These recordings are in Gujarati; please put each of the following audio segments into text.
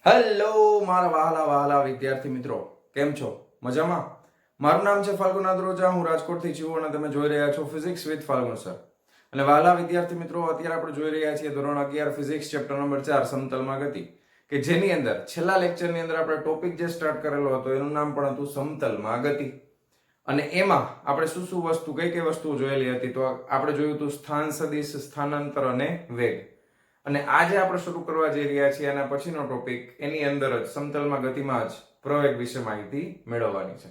હેલો મારા વહાલા વહાલા વિદ્યાર્થી મિત્રો, કેમ છો? મજામાં? મારું નામ છે ફાલ્ગુન આદ્રોજા, હું રાજકોટથી છું અને તમે જોઈ રહ્યા છો ફિઝિક્સ વિથ ફાલ્ગુન સર. અને વહાલા વિદ્યાર્થી મિત્રો, અત્યારે આપણે જોઈ રહ્યા છીએ ધોરણ 11 ફિઝિક્સ ચેપ્ટર નંબર 4 સમતલમાં ગતિ, કે જેની અંદર છેલ્લા લેક્ચરની અંદર આપણે ટોપિક જે સ્ટાર્ટ કરેલો હતો એનું નામ પણ હતું સમતલમાં ગતિ. અને એમાં આપણે શું શું વસ્તુ, કઈ કઈ વસ્તુઓ જોયેલી હતી? તો આપણે જોયું હતું સ્થાન સદિશ, સ્થાનાંતર અને વેગ. અને આજે આપણે શરૂ કરવા જઈ રહ્યા છીએ એના પછીનો ટોપિક, એની અંદર જ સમતલમાં ગતિમાં જ પ્રવેગ વિશે માહિતી મેળવવાની છે.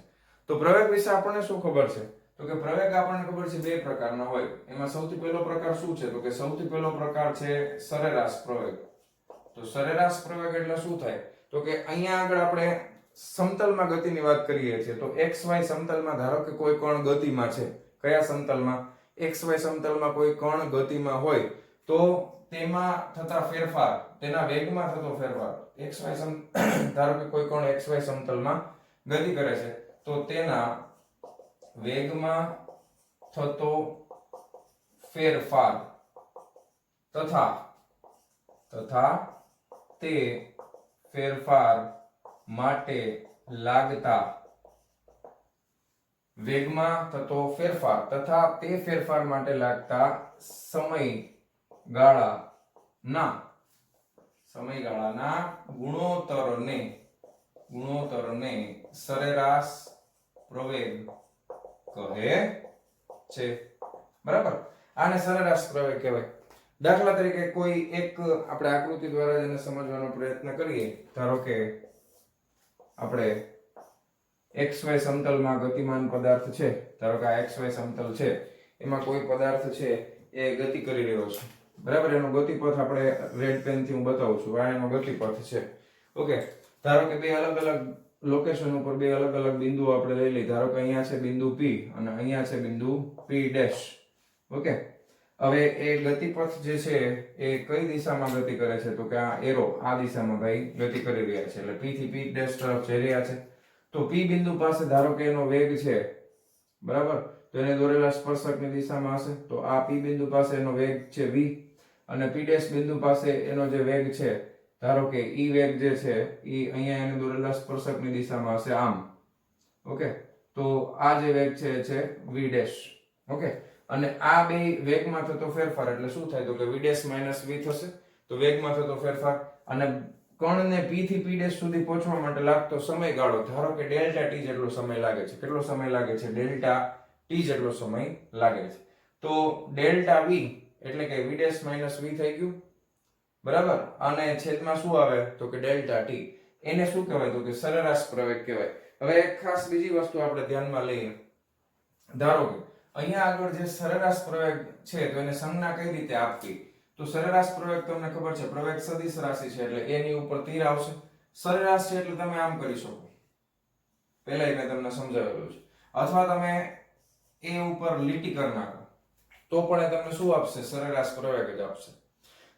તો પ્રવેગ વિશે આપણને શું ખબર છે? તો કે પ્રવેગ આપણને ખબર છે બે પ્રકારના હોય. એમાં સૌથી પહેલો પ્રકાર શું છે? તો કે સૌથી પહેલો પ્રકાર છે સરેરાશ પ્રવેગ. તો સરેરાશ પ્રવેગ એટલે શું થાય? તો કે અહીંયા આગળ આપણે સમતલમાં ગતિની વાત કરીએ છીએ તો xy સમતલમાં ધારો કે કોઈ કણ ગતિમાં છે. કયા સમતલમાં? xy સમતલમાં કોઈ કણ ગતિમાં હોય તો તેમાં થતા ફેરફાર, તેના વેગમાં થતો ફેરફાર, ધારો કે કોઈ કણ xy સમતલમાં ગતિ કરે છે તો તેના વેગમાં થતો ફેરફાર તથા તે ફેરફાર માટે લાગતા વેગમાં થતો ફેરફાર તથા તે ફેરફાર માટે લાગતા સમયગાળાના ગુણોત્તરને સરેરાશ પ્રવેગ કહે છે. બરાબર? આને સરેરાશ પ્રવેગ કહેવાય. દાખલા તરીકે કોઈ એક આપણે આકૃતિ દ્વારા જેને સમજવાનો પ્રયત્ન કરીએ. ધારો કે આપણે xy સમતલમાં ગતિમાન પદાર્થ છે. ધારો કે આ xy સમતલ છે, એમાં કોઈ પદાર્થ છે એ ગતિ કરી રહ્યો છે. બરાબર? એનો ગતિપથ આપણે રેડ પેન થી હું બતાવું છું. આ એનો ગતિપથ છે. ઓકે, ધારો કે બે અલગ અલગ લોકેશન ઉપર બે અલગ અલગ બિંદુઓ આપણે લઈ લઈએ. ધારો કે અહીંયા છે બિંદુ P અને અહીંયા છે બિંદુ P ડેશ. ઓકે, હવે એ ગતિપથ જે છે એ કઈ દિશામાં ગતિ કરે છે? તો કે આ એરો આ દિશામાં ભાઈ ગતિ કરી રહ્યા છે, એટલે P થી P ડેશ તરફ જઈ રહ્યા છે. તો P બિંદુ પાસે ધારો કે એનો વેગ છે, બરાબર, તો એને દોરેલા સ્પર્શકની દિશામાં હશે. તો આ P બિંદુ પાસે એનો વેગ છે v અને P ડેશ બિંદુ પાસે એનો જે વેગ છે, ધારો કે e વેગ જે છે એ અહીંયા એને દોરેલા સ્પર્શકની દિશામાં હશે, આમ. ઓકે, તો આ જે વેગ છે એ છે v ડેશ. ઓકે, અને આ બે વેગમાં થતો ફેરફાર એટલે શું થાય? તો કે v ડેશ માઈનસ v થશે. તો વેગમાં થતો ફેરફાર અને કણને P થી P ડેશ સુધી પહોંચવા માટે લાગતો સમયગાળો, ધારો કે ડેલ્ટા t જેટલો સમય લાગે છે. કેટલો સમય લાગે છે? ડેલ્ટા t જેટલો સમય લાગે છે. તો ડેલ્ટા v એટલે કે v ડેશ માઈનસ v થઈ ગયું. બરાબર? અને છેદમાં શું આવે? તો કે ડેલ્ટા t. એને શું કહેવાય? તો કે સરેરાશ પ્રવેગ કહેવાય. હવે એક ખાસ બીજી વસ્તુ આપણે ધ્યાનમાં લઈએ. ધારો કે અહીંયા આગળ જે સરેરાશ પ્રવેગ છે તો એને સંજ્ઞા કઈ રીતે આપવી? તો સરેરાશ પ્રવેગ તમને ખબર છે, પ્રવેગ સદિશ રાશિ છે એટલે એની ઉપર તીર આવશે. સરેરાશ છે એટલે તમે આમ કરી શકો, પહેલા મેં તમને સમજાવેલું છે. અથવા તમે એ ઉપર લીટી કરી નાખો તો પણ એ તમને શું આપશે? સરેરાશ પ્રવેગ જ આપશે.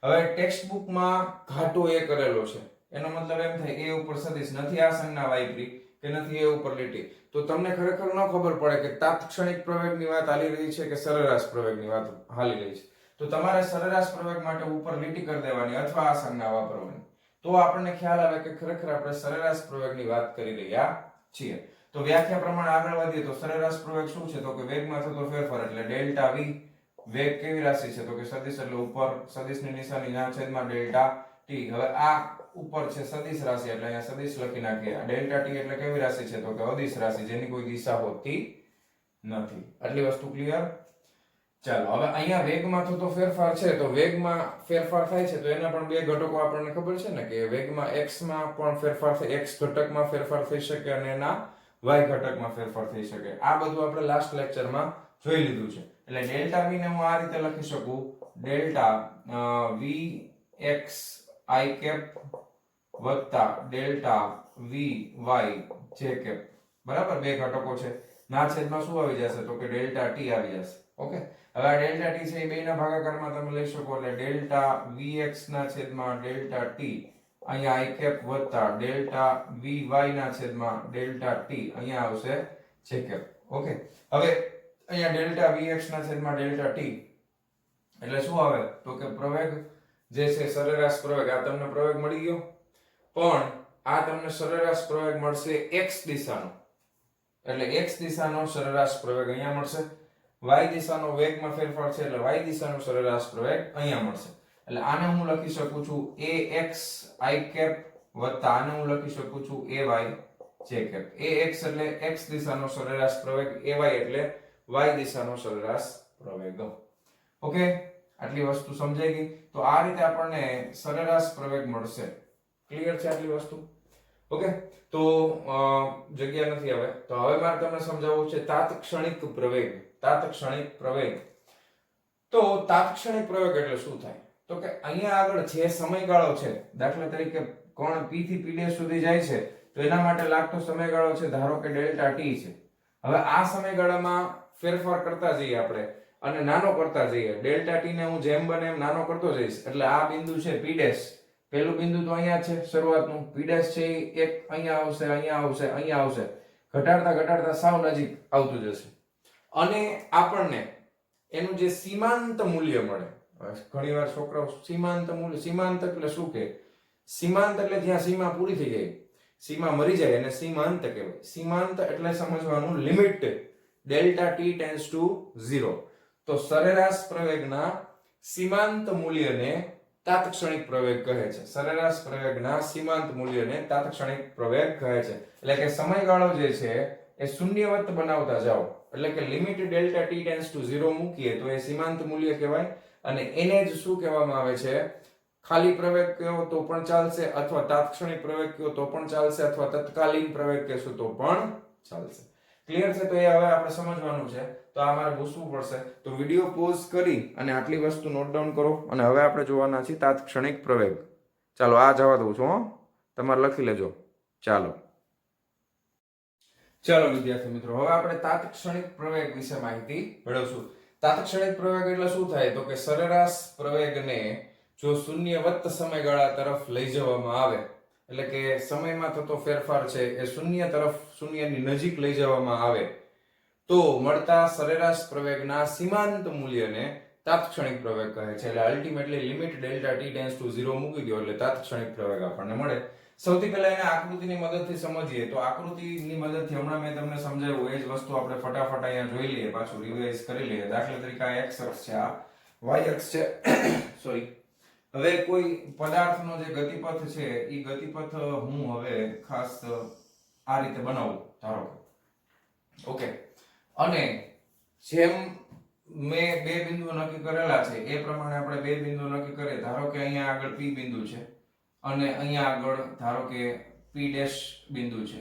હવે ટેક્સ્ટ બુકમાં ઘાટો એ કરેલો છે, એનો મતલબ એમ થાય એ ઉપર સદિશ નથી આ સંજ્ઞા વાપરી કે નથી એ ઉપર લીટી, તો તમને ખરેખર ન ખબર પડે કે તાત્ક્ષણિક પ્રવેગની વાત હાલી રહી છે કે સરેરાશ પ્રવેગની વાત હાલી રહી છે. તો તમારે સરેરાશ પ્રવેગ માટે ઉપર લીટી કરી દેવાની અથવા આ સંજ્ઞા વાપરવાની, તો આપણને ખ્યાલ આવે કે ખરેખર આપણે સરેરાશ પ્રવેગની વાત કરી રહ્યા છીએ. તો વ્યાખ્યા પ્રમાણે આગળ વધીએ તો સરેરાશ પ્રવેગ શું છે? તો કે વેગમાં થતો ફેરફાર એટલે ડેલ્ટા v. વેગ કેવી રાશિ છે? તો કે સદિશ એટલે ઉપર, સદિશની નિશાની ના છેદમાં ડેલ્ટા t. હવે આ ઉપર છે સદિશ રાશિ એટલે અહીંયા સદિશ લખી નાખીએ. ડેલ્ટા t એટલે કેવી રાશિ છે? તો કે અદિશ રાશિ, જેની કોઈ દિશા હોતી નથી. આટલી વસ્તુ ક્લિયર? ચાલો, હવે અહીંયા વેગમાં થતો ફેરફાર છે તો વેગમાં ફેરફાર થાય છે તો એના પણ બે ઘટકો આપણને ખબર છે ને, કે વેગમાં x માં પણ ફેરફાર થાય, x ઘટકમાં ફેરફાર થઈ શકે અને એના y ઘટકમાં ફેરફાર થઈ શકે. આ બધું આપણે લાસ્ટ લેક્ચરમાં જોઈ લીધું છે. એટલે ડેલ્ટા v ને હું આ રીતે લખી શકું, delta v x i cap વત્તા delta v y j cap. બરાબર? બે ઘટકો છે, ના છેદમાં શું આવી જશે? તો કે ડેલ્ટા t આવી જશે. ઓકે, હવે આ ડેલ્ટા t છે એ બેના ભાગાકારમાં તમે લઈ શકો એટલે ડેલ્ટા vx ના છેદમાં ડેલ્ટા t અહીંયા i કેપ વત્તા ડેલ્ટા vy ના છેદમાં ડેલ્ટા t અહીંયા આવશે j કેપ. ઓકે, હવે અહીંયા ડેલ્ટા vx ના છેદમાં ડેલ્ટા t એટલે શું આવે? તો કે પ્રવેગ જે છે સરેરાશ પ્રવેગ. આ તમને પ્રવેગ મળી ગયો. પણ આ તમને સરેરાશ પ્રવેગ મળશે x દિશાનો, એટલે x દિશાનો સરેરાશ પ્રવેગ અહીંયા મળશે, y દિશાનો વેગમાં ફેરફાર છે એટલે y દિશાનો સરેરાશ પ્રવેગ અહીંયા મળશે. એટલે આને હું લખી શકું છું ax i cap વત્તા આને હું લખી શકું છું ay j cap. ax એટલે x દિશાનો સરેરાશ પ્રવેગ, ay એટલે y દિશાનો સરેરાશ પ્રવેગ. ઓકે, આટલી વસ્તુ સમજાઈ ગઈ. તો આ રીતે આપણને સરેરાશ પ્રવેગ મળશે. ક્લિયર છે આટલી વસ્તુ? ઓકે, તો જગ્યા નથી હવે. તો હવે મારે તમને સમજાવવું છે તાત્ક્ષણિક પ્રવેગ. તાત્ક્ષણિક પ્રવેગ. તો તાત્ક્ષણિક પ્રવેગ એટલે શું થાય? તો કે અહીંયા આગળ જે સમયગાળો છે, દાખલા તરીકે કોણ p થી p' સુધી જાય છે, તો એના માટે લાગતો સમયગાળો છે ધારો કે ડેલ્ટા t છે. હવે આ સમયગાળામાં ફેરફાર કરતા જઈએ આપણે અને નાનો કરતા જઈએ. ડેલ્ટા t ને હું જેમ બને એમ નાનો કરતો જઈશ. એટલે આ બિંદુ છે p', પહેલું બિંદુ તો અહીંયા છે શરૂઆતનું, p' છે એક અહીંયા આવશે, અહીંયા આવશે, અહીંયા આવશે, ઘટાડતા ઘટાડતા સાવ નજીક આવતું જશે અને આપણને એનું જે સીમાંત મૂલ્ય મળે. ઘણીવાર છોકરાઓ સીમાંત મૂલ્ય, સીમાંત એટલે શું કે? સીમાંત એટલે જ્યાં સીમા પૂરી થઈ જાય, સીમા મરી જાય એને સીમાંત કહેવાય. સીમાંત એટલે સમજવાનું limit delta t tends to 0. તો સરેરાશ પ્રવેગના સીમાંત મૂલ્યને તાત્ક્ષણિક પ્રવેગ કહે છે. સરેરાશ પ્રવેગના સીમાંત મૂલ્યને તાત્ક્ષણિક પ્રવેગ કહે છે. એટલે કે સમયગાળો જે છે એ શૂન્યવત બનાવતા જાઓ, એટલે કે limit delta t tends to 0 મૂકીએ તો એ સીમાંત મૂલ્ય કહેવાય. અને એને જ શું કહેવામાં આવે છે? ખાલી પ્રવેગ કહો તો પણ ચાલશે, અથવા તાત્ક્ષણિક પ્રવેગ કહો તો પણ ચાલશે, અથવા તત્કાલીન પ્રવેગ કહેશું તો પણ ચાલશે. ક્લિયર છે? તો એ હવે આપણે સમજવાનું છે. તો આ મારે પૂછવું પડશે. તો વિડિયો પોઝ કરી અને આટલી વસ્તુ નોટ ડાઉન કરો અને હવે આપણે જોવાના છીએ તાત્ક્ષણિક પ્રવેગ. ચાલો આ જવા દઉં છું, હો, તમારે લખી લેજો. ચાલો ચાલો વિદ્યાર્થી મિત્રો, હવે આપણે તાત્ક્ષણિક પ્રવેગ વિશે માહિતી મેળવશું. તાત્ક્ષણિક પ્રવેગ એટલે શું થાય? તો કે સરેરાશ પ્રવેગને જો શૂન્યવત સમયગાળા તરફ લઈ જવામાં આવે, એટલે કે સમયમાં થતો ફેરફાર છે એ શૂન્ય તરફ, શૂન્યની નજીક લઈ જવામાં આવે તો મળતા સરેરાશ પ્રવેગના સીમાંત મૂલ્યને તાત્ક્ષણિક પ્રવેગ કહે છે. એટલે ultimately limit delta t tends to 0 મૂકી દો એટલે તાત્ક્ષણિક પ્રવેગ આપણને મળે. સૌથી પહેલા એને આકૃતિની મદદથી સમજીએ. તો આકૃતિની મદદથી હમણાં મેં તમને સમજાવ્યું એ જ વસ્તુ આપણે ફટાફટ અહીંયા જોઈ લઈએ, પાછું રિવાઇઝ કરી લઈએ. દાખલા તરીકે આ x અક્ષ છે, આ y અક્ષ છે. સોરી. હવે કોઈ પદાર્થનો જે ગતિપથ છે એ ગતિપથ હું હવે ખાસ આ રીતે બનાવું ધારો કે. ઓકે, અને જેમ મેં બે બિંદુ નક્કી કરેલા છે એ પ્રમાણે આપણે બે બિંદુ નક્કી કરીએ. ધારો કે અહીંયા આગળ p બિંદુ છે અને અહીંયા આગળ ધારો કે p' બિંદુ છે.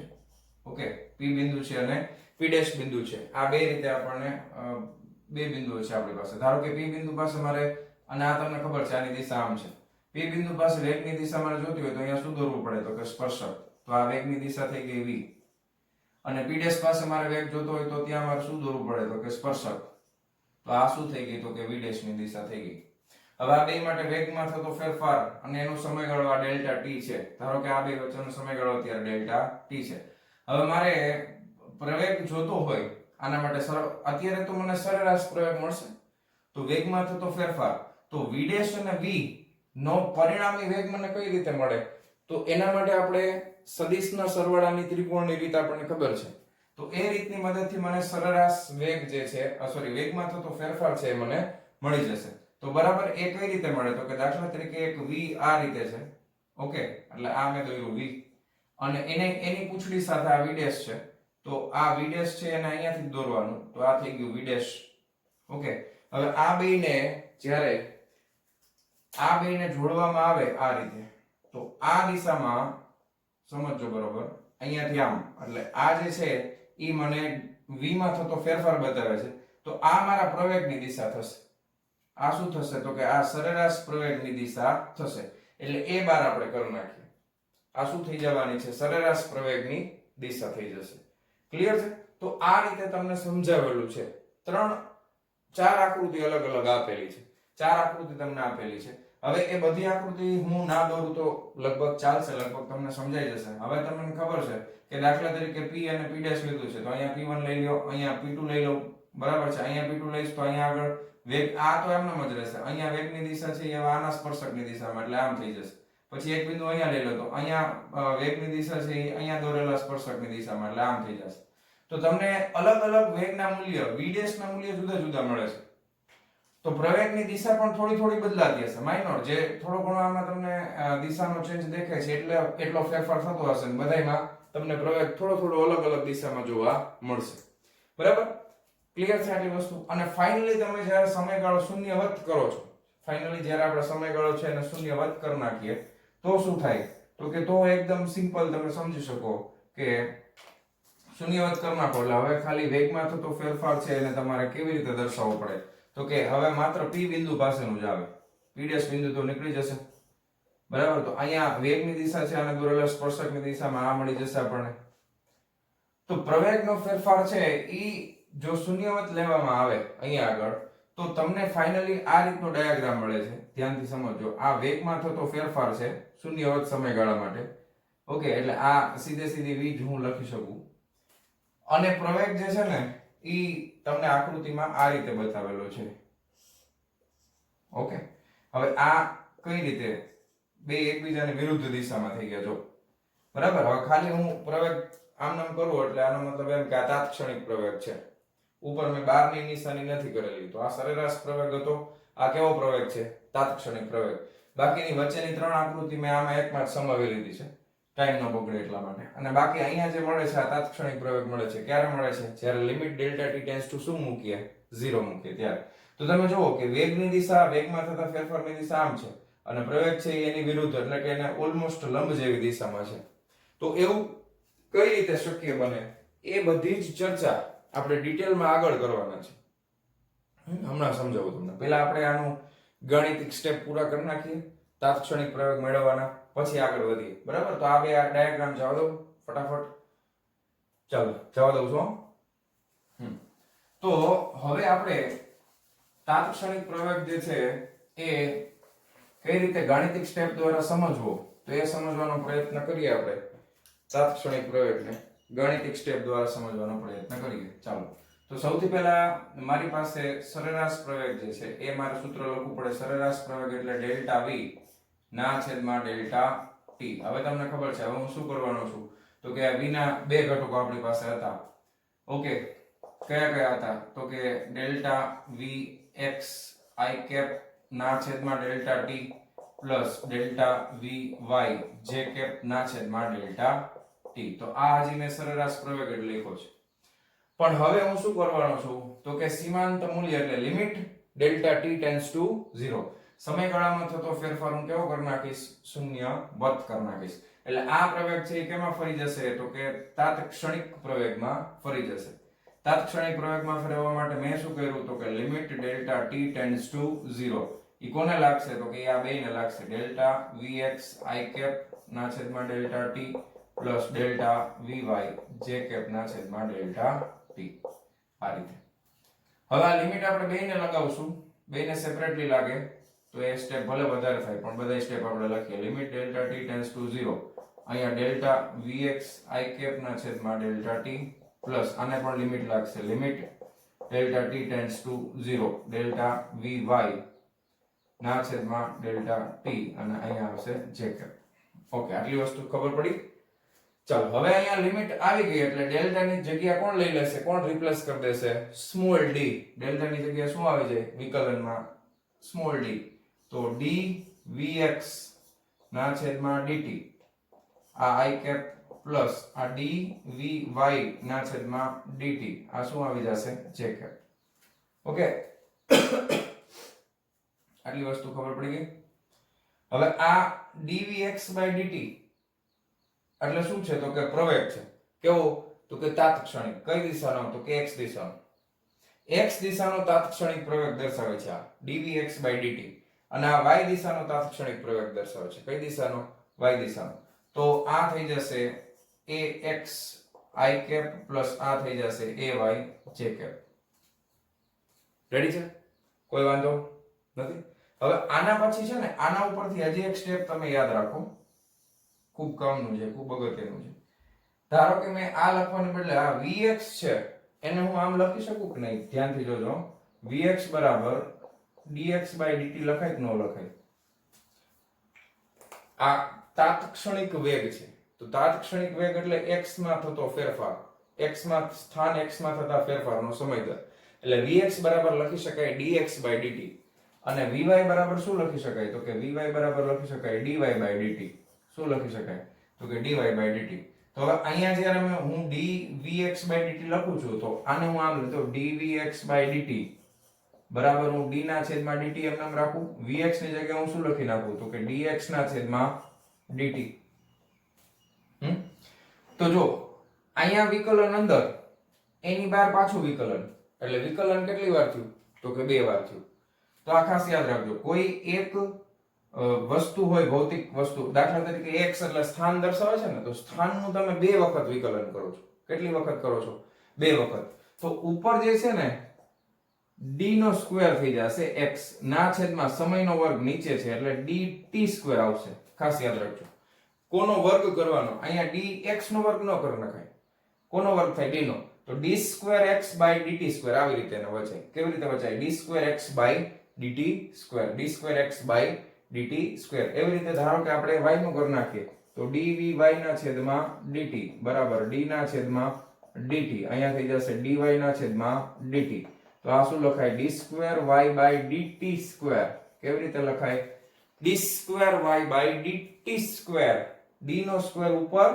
ઓકે, p બિંદુ છે અને p' બિંદુ છે. આ બે રીતે આપણને બે બિંદુઓ છે આપણી પાસે. ધારો કે p બિંદુ પાસે મારે, અને આ તમને ખબર છે આની દિશા આમ છે, p બિંદુ પાસે વેગની દિશા મારે જોતી હોય તો અહીંયા શું દોરવું પડે? તો કે સ્પર્શક. તો આ વેગની દિશા થઈ ગઈ v. અને p' પાસે મારે વેગ જોતો હોય તો ત્યાં મારે શું દોરવું પડે? તો કે સ્પર્શક. તો આ શું થઈ ગઈ? તો કે v' ની દિશા થઈ ગઈ. હવે આ બે માટે વેગમાં થતો ફેરફાર અને એનો સમયગાળો આ ડેલ્ટા t છે. ધારો કે આ બે વચ્ચેનો સમયગાળો અત્યારે ડેલ્ટા t છે. હવે મારે પ્રવેગ જોતો હોય આના માટે અત્યારે તો મને સરેરાશ પ્રવેગ મળશે. તો વેગમાં થતો ફેરફાર, તો v' અને v નો પરિણામી વેગ મને કઈ રીતે મળે? તો એના માટે આપણે સદિશના સરવાળાની ત્રિકોણની રીત આપણને ખબર છે. તો એ રીતની મદદથી મને સરેરાશ વેગ જે છે, સોરી, વેગમાં થતો ફેરફાર છે એ મને મળી જશે. તો બરાબર એ કઈ રીતે મળે? તો કે દાખલા તરીકે એક v આ રીતે છે. ઓકે, એટલે આ મેં દોર્યું v અને એની પૂંછડી સાથે આ v' છે. તો આ v' છે એને અહીંયાથી દોરવાનું. તો આ થઈ ગયું v'. ઓકે, હવે આ બેને જ્યારે આ બેને જોડવામાં આવે આ રીતે, તો આ દિશામાં સમજો બરોબર, અહીંયાથી આમ, એટલે આ જે છે ઈ મને v માં થતો ફેરફાર બતાવે છે. તો આ મારા પ્રવેગની દિશા થશે. આ શું થશે? તો કે આ સરેરાશ પ્રવેગની દિશા થશે. એટલે એ બાર આપણે કરી નાખીએ. આ શું થઈ જવાની છે? સરેરાશ પ્રવેગની દિશા થઈ જશે. ક્લિયર છે? તો આ રીતે તમને સમજાવેલું છે. 4 આકૃતિ અલગ અલગ આપેલી છે. 4 આકૃતિ તમને આપેલી છે. હવે એ બધી આકૃતિ હું ના દોરું તો લગભગ ચાલશે, લગભગ તમને સમજાઈ જશે. હવે તમને ખબર છે કે દાખલા તરીકે p અને p' લીધું છે, તો અહીંયા p1 લઈ લો, અહીંયા p2 લઈ લો, બરાબર છે. અહીંયા p2 લઈશ તો અહીંયા આગળ વેગ આ તો એમનેમ જ રહેશે. અહીંયા વેગની દિશા છે એ આના સ્પર્શકની દિશામાં, એટલે આમ થઈ જશે. પછી એક બિંદુ અહીંયા લઈ લો તો અહીંયા વેગની દિશા છે એ અહીંયા દોરેલા સ્પર્શકની દિશામાં, એટલે આમ થઈ જશે. તો તમને અલગ અલગ વેગના મૂલ્ય v' ના મૂલ્ય જુદા જુદા મળે છે. તો પ્રવેગની દિશા પણ થોડી થોડી બદલાતી હશે, માઇનોર, જે થોડો ઘણો આમાં તમને દિશાનો ચેન્જ દેખાય છે એટલે એટલો ફેરફાર થતો હશે. બધાયમાં તમને પ્રવેગ થોડો થોડો અલગ અલગ દિશામાં જોવા મળશે. બરાબર, ક્લિયર છે આટલી વસ્તુ. અને ફાઇનલી તમે જ્યારે સમયગાળો શૂન્યવત કરો છો, ફાઇનલી જ્યારે આપણે સમયગાળો છે એને શૂન્યવત કરી નાખીએ તો શું થાય? તો કે તો એકદમ સિમ્પલ તમે સમજી શકો કે શૂન્યવત કરી નાખો એટલે હવે ખાલી વેગમાં થતો ફેરફાર છે એને તમારે કેવી રીતે દર્શાવવો પડે? તો કે હવે માત્ર P બિંદુ પાસેનું જ આવે, P' બિંદુ તો નીકળી જશે. બરાબર, તો અહીંયા વેગની દિશા છે અને દોરેલા સ્પર્શકની દિશામાં આ મળી જશે આપણને. તો પ્રવેગનો ફેરફાર છે ઈ જો શૂન્યવત લેવામાં આવે અહીંયા આગળ તો તમને ફાઇનલી આ રીતનો ડાયાગ્રામ મળે છે. ધ્યાનથી સમજો, આ વેગમાં થતો ફેરફાર છે શૂન્યવત સમયગાળા માટે. ઓકે, એટલે આ સીધે સીધી v જ હું લખી શકું. અને પ્રવેગ જે છે ને ઈ તમને આકૃતિમાં આ રીતે બતાવેલો છે. ઓકે, હવે આ કઈ રીતે બે એકબીજાની વિરુદ્ધ દિશામાં થઈ ગયા જો. બરાબર, હવે ખાલી હું પ્રવેગ આમ નામ કરું એટલે આનો મતલબ એમ કે આ તાત્ક્ષણિક પ્રવેગ છે. ઉપર મેં 12 ની નિશાની નથી કરેલી, તો આ સરેરાશ પ્રવેગ હતો. આ કેવો પ્રવેગ છે? તાત્ક્ષણિક પ્રવેગ. બાકીની વચ્ચેની ત્રણ આકૃતિ મેં આમાં એકમાં જ સમાવી લીધી છે, ટાઈમ ન બગડે એટલા માટે. અને બાકી અહીંયા જે મળે છે આ તાત્ક્ષણિક પ્રવેગ મળે છે. ક્યારે મળે છે? જ્યારે limit delta t tends to શું મૂકીએ? 0 મૂકીએ ત્યારે. તો તમે જુઓ કે વેગની દિશા, વેગમાં થતા ફેરફારની દિશા આમ છે અને પ્રવેગ છે એની વિરુદ્ધ, એટલે કે એને ઓલમોસ્ટ લંબ જેવી દિશામાં છે. તો એવું કઈ રીતે શક્ય બને એ બધી જ ચર્ચા આપણે ડિટેલમાં આગળ કરવાના છે. હમણાં સમજાવું તમને. પહેલા આપણે આનું ગાણિતિક સ્ટેપ પૂરા કરી નાખીએ, તાત્ક્ષણિક પ્રયોગ મેળવવાના, પછી આગળ વધીએ. બરાબર, તો આ બે આ ડાયાગ્રામ જવા દો ફટાફટ. ચાલો જવા દઉં છું. તો હવે આપણે તાત્ક્ષણિક પ્રયોગ જે છે એ કઈ રીતે ગાણિતિક સ્ટેપ દ્વારા સમજવો તો એ સમજવાનો પ્રયત્ન કરીએ. આપણે તાત્ક્ષણિક પ્રયોગને ગાણિતિક સ્ટેપ દ્વારા સમજવાનો પ્રયત્ન કરીએ. ચાલો, તો સૌથી પહેલા મારી પાસે સરેરાશ પ્રવેગ જે છે એ મારે સૂત્ર લખવું પડે. સરેરાશ પ્રવેગ એટલે ડેલ્ટા v ના છેદમાં ડેલ્ટા t. હવે તમને ખબર છે હવે હું શું કરવાનો છું? તો કે આ v ના બે ઘટકો આપણી પાસે હતા. ઓકે, કયા કયા હતા? તો કે ડેલ્ટા vx i કેપ ના છેદમાં delta t plus delta vy j cap ના છેદમાં ડેલ્ટા t. તો આ હજી મેં સરેરાશ પ્રવેગ એટલે લખ્યો છે. પણ હવે હું શું કરવાનો છું? તો કે સીમાંત મૂલ્ય એટલે limit delta t tends to 0. સમયગાળામાં થતો ફેરફાર હું કેવો કરી નાખીશ? શૂન્યવત કરી નાખીશ. એટલે આ પ્રવેગ છે એ કેમાં ફરી જશે? તો કે તાત્ક્ષણિક પ્રવેગમાં ફરી જશે. તાત્ક્ષણિક પ્રવેગમાં ફેરવવા માટે મેં શું કર્યું? તો કે limit delta t tends to 0. ઈ કોને લાગશે? તો કે આ બેને લાગશે. ડેલ્ટા vx i કેપ ના છેદમાં delta t plus delta vy j cap ના છેદમાં ડેલ્ટા t. આ રીતે. હવે આ લિમિટ આપણે બેને લગાવશું. બેને સેપરેટલી લાગે તો એ સ્ટેપ ભલે વધારે થાય પણ બધા સ્ટેપ આપણે લખીએ. Limit delta t tends to 0. અહીંયા ડેલ્ટા vx i કેપ ના છેદમાં ડેલ્ટા t પ્લસ આને પણ લિમિટ લાગશે. Limit delta t tends to 0 delta vy ના છેદમાં ડેલ્ટા t અને અહીંયા આવશે j કેપ. ઓકે, આટલી વસ્તુ ખબર પડી. ચાલો, હવે અહીંયા લિમિટ આવી ગઈ એટલે ડેલ્ટા ની જગ્યા કોણ લઈ લેશે? કોણ રિપ્લેસ કરી દેશે? Small d. ડેલ્ટા ની જગ્યા શું આવી જાય વિકલનમાં? Small d. તો d vx ના છેદમાં dt આ i કેપ પ્લસ આ d vy ના છેદમાં dt આ શું આવી જશે? j cap. ઓકે, આટલી વસ્તુ ખબર પડી ગઈ. હવે આ dvx dt એટલે શું છે? તો કે પ્રવેગ છે. કેવો? તો કે તાત્ક્ષણિક. કઈ દિશાનો? તો કે x દિશાનો. x દિશાનો તાત્ક્ષણિક પ્રવેગ દર્શાવે છે આ dvx dt. અને આ y દિશાનો તાત્ક્ષણિક પ્રવેગ દર્શાવે છે. કઈ દિશાનો? y દિશાનો. તો આ થઈ જશે ax i કેપ પ્લસ આ થઈ જશે ay j કેપ. રેડી છે? કોઈ વાંધો નથી? હવે આના પછી છે ને આના ઉપરથી હજી એક સ્ટેપ તમે યાદ રાખો, ખૂબ કામનું છે, ખૂબ અગત્યનું છે. ધારો કે મેં આ લખવાને બદલે આ vx છે એને હું આમ લખી શકું કે નહીં? ધ્યાનથી જોજો. vx બરાબર dx dt લખાય કે ન લખાય? આ તાત્ક્ષણિક વેગ છે. તો તાત્ક્ષણિક વેગ એટલે x માં થતો ફેરફાર, x માં સ્થાન x માં થતા ફેરફારનો સમય દર. એટલે vx બરાબર લખી શકાય dx by dt અને vy બરાબર શું લખી શકાય? તો કે vy બરાબર લખી શકાય dy by dt. શું લખી શકાય? તો કે dy by dt. તો હવે અહીંયા જ્યારે હું dvx by dt લખું છું તો આને હું આમ લખું તો dvx by dt બરાબર હું d ના છેદમાં dt એમ નામ રાખું. vx ની જગ્યાએ હું શું લખી નાખું? તો કે dx ના છેદમાં dt. તો જો અહીંયા વિકલન અંદર એની બહાર પાછું વિકલન એટલે વિકલન કેટલી વાર થયું? તો કે 2 વાર થયું. તો આ ખાસ યાદ રાખજો. કોઈ એક વસ્તુ હોય, ભૌતિક વસ્તુ, દાખલા તરીકે x એટલે સ્થાન દર્શાવે છે ને, તો સ્થાનનું તમે 2 વખત વિકલન કરો છો. કેટલી વખત કરો છો? 2 વખત. તો ઉપર જે છે ને d નો સ્ક્વેર થઈ જશે x ના છેદમાં સમયનો વર્ગ નીચે છે એટલે dt સ્ક્વેર આવશે. ખાસ યાદ રાખજો. કોનો વર્ગ કરવાનો? અહીંયા dx નો વર્ગ ન કરી નખાય. કોનો વર્ગ થાય? d નો. તો d square x by dt square આવી રીતે એને વચાય. કેવી રીતે વચાય? d square x by dt square, d square x by dt square. એવી રીતે ધારો કે આપણે y નું કરી નાખીએ તો dvy ના છેદમાં dt બરાબર d ના છેદમાં dt. અહીંયા થઈ જશે dy ના છેદમાં dt. તો આ શું લખાય? d square y by dt square. કેવી રીતે લખાય? d square y by dt square. d નો સ્ક્વેર ઉપર,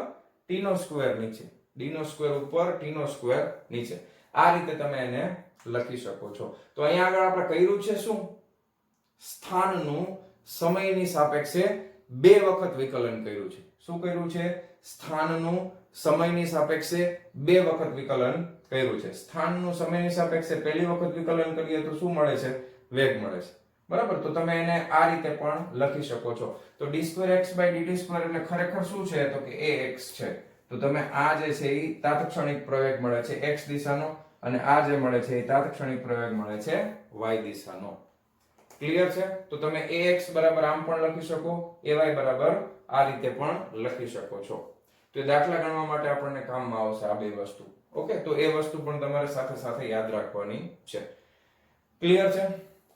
t નો સ્ક્વેર નીચે. d નો સ્ક્વેર ઉપર, t નો સ્ક્વેર નીચે. આ રીતે તમે એને લખી શકો છો. તો અહીંયા આગળ આપણે કર્યું છે શું? સ્થાનનું સમયની સાપેક્ષે 2 વખત વિકલન કર્યું છે. શું કર્યું છે? સ્થાનનું સમયની સાપેક્ષે 2 વખત વિકલન કર્યું છે. સ્થાનનું સમયની સાપેક્ષે પહેલી વખત વિકલન કરીએ તો શું મળે છે? વેગ મળે છે. બરાબર. તો તમે એને આ રીતે પણ લખી શકો છો. તો d2x by dt સ્ક્વેર એટલે ખરેખર શું છે? તો કે ax છે. તો તમે આ જે છે એ તાત્ક્ષણિક પ્રવેગ મળે છે x દિશાનો અને આ જે મળે છે એ તાત્ક્ષણિક પ્રવેગ મળે છે y દિશાનો. ક્લિયર છે? તો તમે ax બરાબર આમ પણ લખી શકો, ay બરાબર આ રીતે પણ લખી શકો છો. તો એ દાખલા ગણવા માટે આપણને કામમાં આવશે આ 2 વસ્તુ. ઓકે, તો એ વસ્તુ પણ તમારે સાથે સાથે યાદ રાખવાની છે. ક્લિયર છે?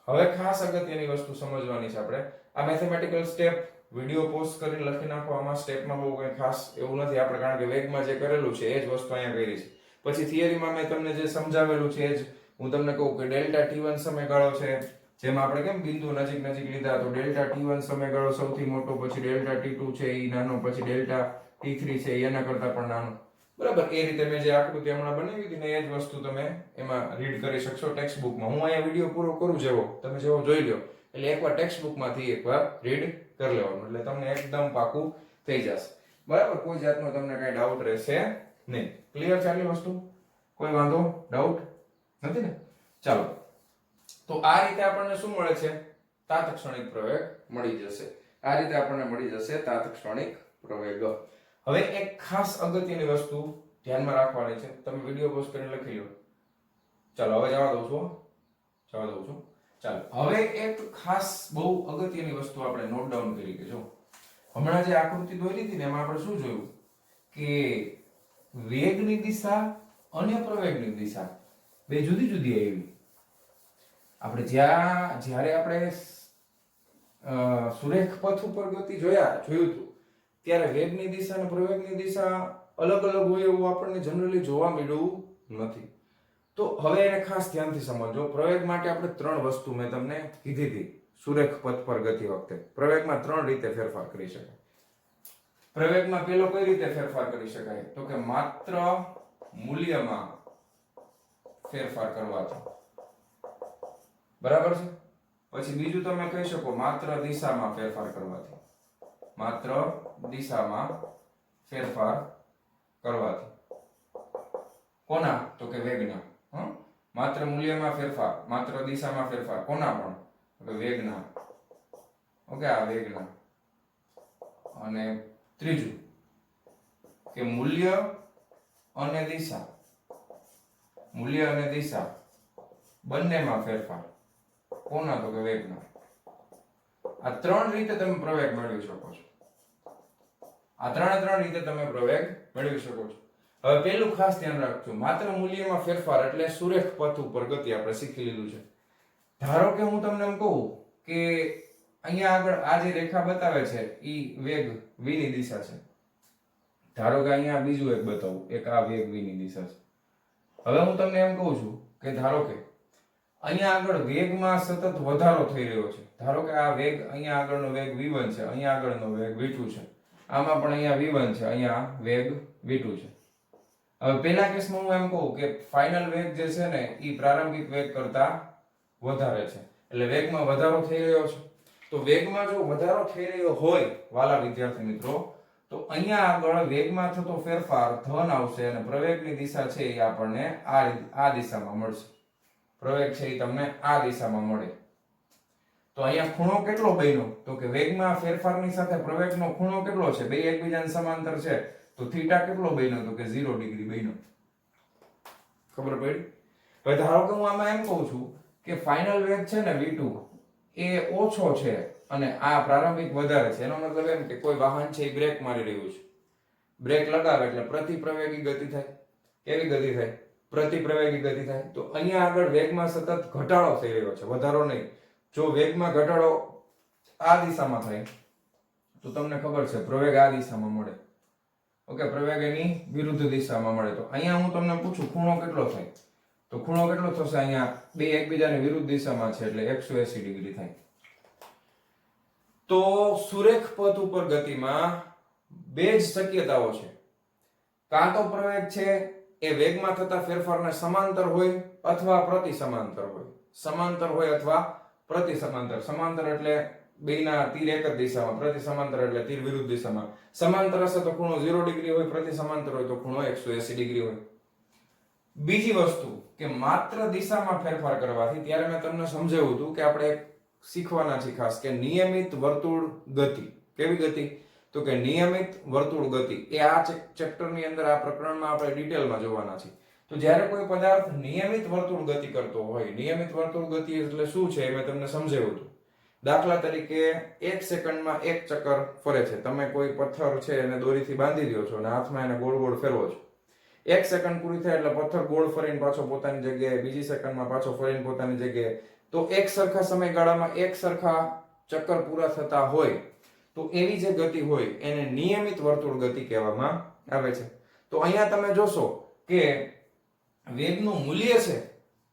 હવે ખાસ અગત્યની વસ્તુ સમજવાની છે આપણે. આ મેથેમેટિકલ સ્ટેપ વિડિયો પોસ્ટ કરીને લખી નાખો. આમાં સ્ટેપમાં બહુ કંઈ ખાસ એવું નથી આપણે, કારણ કે વેગમાં જે કરેલું છે એ જ વસ્તુ અહીંયા કરી છે. પછી થિયરીમાં મેં તમને જે સમજાવેલું છે એ જ હું તમને કહું કે ડેલ્ટા t1 સમયગાળો છે, જેમાં આપણે કેમ બિંદુ નજીક નજીક લીધા, તો ડેલ્ટા t1 સમયગાળો સૌથી મોટો, પછી ડેલ્ટા t2 છે એ નાનો, પછી ડેલ્ટા t3 છે એના કરતા પણ નાનો. બરાબર. એ રીતે મેં જે આકૃતિ હમણાં બનાવી હતી ને એ જ વસ્તુ તમે એમાં રીડ કરી શકશો ટેક્સ્ટ બુકમાં. હું અહીંયા વિડિયો પૂરો કરું તમે જેવો જોઈ લો એટલે એકવાર ટેક્સ્ટ બુકમાંથી એકવાર રીડ કરી લેવાનું એટલે તમને એકદમ પાકું થઈ જશે. બરાબર. કોઈ જાતનો તમને કઈ ડાઉટ રહેશે નહીં. ક્લિયર છે આટલી વસ્તુ? કોઈ વાંધો, ડાઉટ નથી ને? ચાલો. તો આ રીતે આપણને શું મળે છે? તાત્ક્ષણિક પ્રવેગ મળી જશે. આ રીતે આપણને મળી જશે તાત્ક્ષણિક પ્રવેગ. હવે એક ખાસ અગત્યની વસ્તુ ધ્યાનમાં રાખવાની છે. તમે વિડિયો પોઝ કરીને લખી લો. ચાલો હવે જવા દઉં છું. ચાલો હવે એક ખાસ બહુ અગત્યની વસ્તુ આપણે નોટ ડાઉન કરી કે જો હમણાં જે આકૃતિ દોરી હતી ને એમાં આપણે શું જોયું કે વેગની દિશા અને પ્રવેગની દિશા બે જુદી જુદી આવી. આપણે જ્યારે આપણે સુરેખ પથ ઉપર ગતિ જોયું હતું ત્યારે વેગની દિશા અને પ્રવેગની દિશા અલગ અલગ હોય એવું આપણને જનરલી જોવા મળ્યું નથી. તો હવે એને ખાસ ધ્યાનથી સમજો. પ્રવેગ માટે આપણે 3 વસ્તુ મેં તમને કીધી હતી સુરેખ પથ પર ગતિ વખતે. પ્રવેગમાં 3 રીતે ફેરફાર કરી શકાય. પ્રવેગમાં પેલો કઈ રીતે ફેરફાર કરી શકાય? તો કે માત્ર મૂલ્યમાં ફેરફાર કરવાથી. બરાબર છે? પછી બીજું તમે કહી શકો માત્ર દિશામાં ફેરફાર કરવાથી. માત્ર દિશામાં ફેરફાર કરવાથી. કોના? તો કે વેગના. માત્ર મૂલ્યમાં ફેરફાર, માત્ર દિશામાં ફેરફાર. કોના પણ? તો કે વેગના. ઓકે, આ વેગના. અને ત્રીજું કે મૂલ્ય અને દિશા. મૂલ્ય અને દિશા બંનેમાં ફેરફાર. કોના? તો કે વેગના. આ 3 રીતે તમે પ્રવેગ મેળવી શકો છો. આ 3 રીતે તમે પ્રવેગ મેળવી શકો છો. હવે પહેલું ખાસ ધ્યાન રાખજો, માત્ર મૂલ્યમાં ફેરફાર એટલે સુરેખ પથ ઉપર ગતિ આપણે શીખી લીધું છે. ધારો કે હું તમને એમ કહું કે અહીંયા આગળ આ જે રેખા બતાવે છે ઈ વેગ v ની દિશા છે. ધારો કે અહીંયા બીજું એક બતાવું, એક આ વેગ v ની દિશા છે. હવે હું તમને એમ કહું છું કે ધારો કે અહીંયા આગળ વેગમાં સતત વધારો થઈ રહ્યો છે. ધારો કે આ વેગ અહીંયા આગળનો વેગ v1 છે, અહીંયા આગળનો વેગ v2 છે, આમાં પણ અહીંયા v1 છે, અહીંયા વેગ v2 છે. હવે પહેલા કેસમાં હું એમ કહું કે ફાઇનલ વેગ જે છે ને ઈ પ્રારંભિક વેગ કરતા વધારે છે, એટલે વેગમાં વધારો થઈ રહ્યો છે. તો વેગમાં જો વધારો થઈ રહ્યો હોય વાલા વિદ્યાર્થી મિત્રો, તો અહીંયા આગળ વેગમાં થતો ફેરફાર ધન આવશે અને પ્રવેગની દિશા છે એ આપણને આ દિશામાં મળશે. પ્રવેગ છે એ તમને આ દિશામાં મળે. તો અહીંયા ખૂણો કેટલો બન્યો? તો કે વેગમાં ફેરફારની સાથે પ્રવેગનો ખૂણો કેટલો છે? બે એકબીજાને સમાંતર છે, તો થીટા કેટલો બન્યો? તો કે 0 ડિગ્રી બન્યો. ખબર પડી? હવે ધારો કે હું આમાં એમ કહું છું કે ફાઇનલ વેગ છે ને v2 એ ઓછો છે અને આ પ્રારંભિક વધારે છે. એનો મતલબ એમ કે કોઈ વાહન છે એ બ્રેક મારી રહ્યું છે. બ્રેક લગાવે એટલે પ્રતિપ્રવેગી ગતિ થાય. કેવી ગતિ થાય? પ્રતિપ્રવેગી ગતિ થાય. તો અહીંયા આગળ વેગમાં સતત ઘટાડો થઈ રહ્યો છે, વધારો નહીં. જો વેગમાં ઘટાડો આ દિશામાં થાય તો તમને ખબર છે પ્રવેગ આ દિશામાં મળે. ઓકે, પ્રવેગ એની વિરુદ્ધ દિશામાં મળે. તો અહીંયા હું તમને પૂછું ખૂણો કેટલો થાય? તો ખૂણો કેટલો થશે? અહીંયા બે એકબીજાની વિરુદ્ધ દિશામાં છે એટલે 180 ડિગ્રી થાય. તો સુરેખ પથ ઉપર ગતિમાં બે જ શક્યતાઓ છે. કાં તો પ્રવેગ છે એ વેગમાં થતા ફેરફારને સમાંતર હોય અથવા પ્રતિ સમાંતર હોય. સમાંતર હોય અથવા પ્રતિ સમાંતર. સમાંતર એટલે બેયના તીર એક જ દિશામાં, પ્રતિ સમાંતર એટલે તીર વિરુદ્ધ દિશામાં. સમાંતર હશે તો ખૂણો 0 ડિગ્રી હોય, પ્રતિ સમાંતર હોય તો ખૂણો 180 ડિગ્રી હોય. બીજી વસ્તુ કે માત્ર દિશામાં ફેરફાર કરવાથી, ત્યારે મેં તમને સમજાવ્યું હતું કે આપણે શીખવાના છે ખાસ કે નિયમિત વર્તુળ ગતિ. કેવી ગતિ? તો કે નિયમિત વર્તુળ ગતિ. એ આ ચેપ્ટરની અંદર આ પ્રકરણમાં આપણે ડિટેલમાં જોવાના છે. તો જ્યારે કોઈ પદાર્થ નિયમિત વર્તુળ ગતિ કરતો હોય, નિયમિત વર્તુળ ગતિ એટલે શું છે મેં તમને સમજાવ્યું હતું. દાખલા તરીકે 1 સેકન્ડમાં 1 ચક્કર ફરે છે. તમે કોઈ પથ્થર છે એને દોરીથી બાંધી દો છો અને હાથમાં એને ગોળ ગોળ ફેરવો છો. 1 સેકન્ડ પૂરી થાય એટલે પથ્થર ગોળ ફરીને પાછો પોતાની જગ્યાએ, બીજી સેકન્ડમાં પાછો ફરીને પોતાની જગ્યાએ. તો એક સરખા સમયગાળામાં એક સરખા ચક્કર પૂરા થતા હોય તો એવી જે ગતિ હોય એને નિયમિત વર્તુળ ગતિ કહેવામાં આવે છે. તો અહીંયા તમે જોશો કે વેગનું મૂલ્ય છે,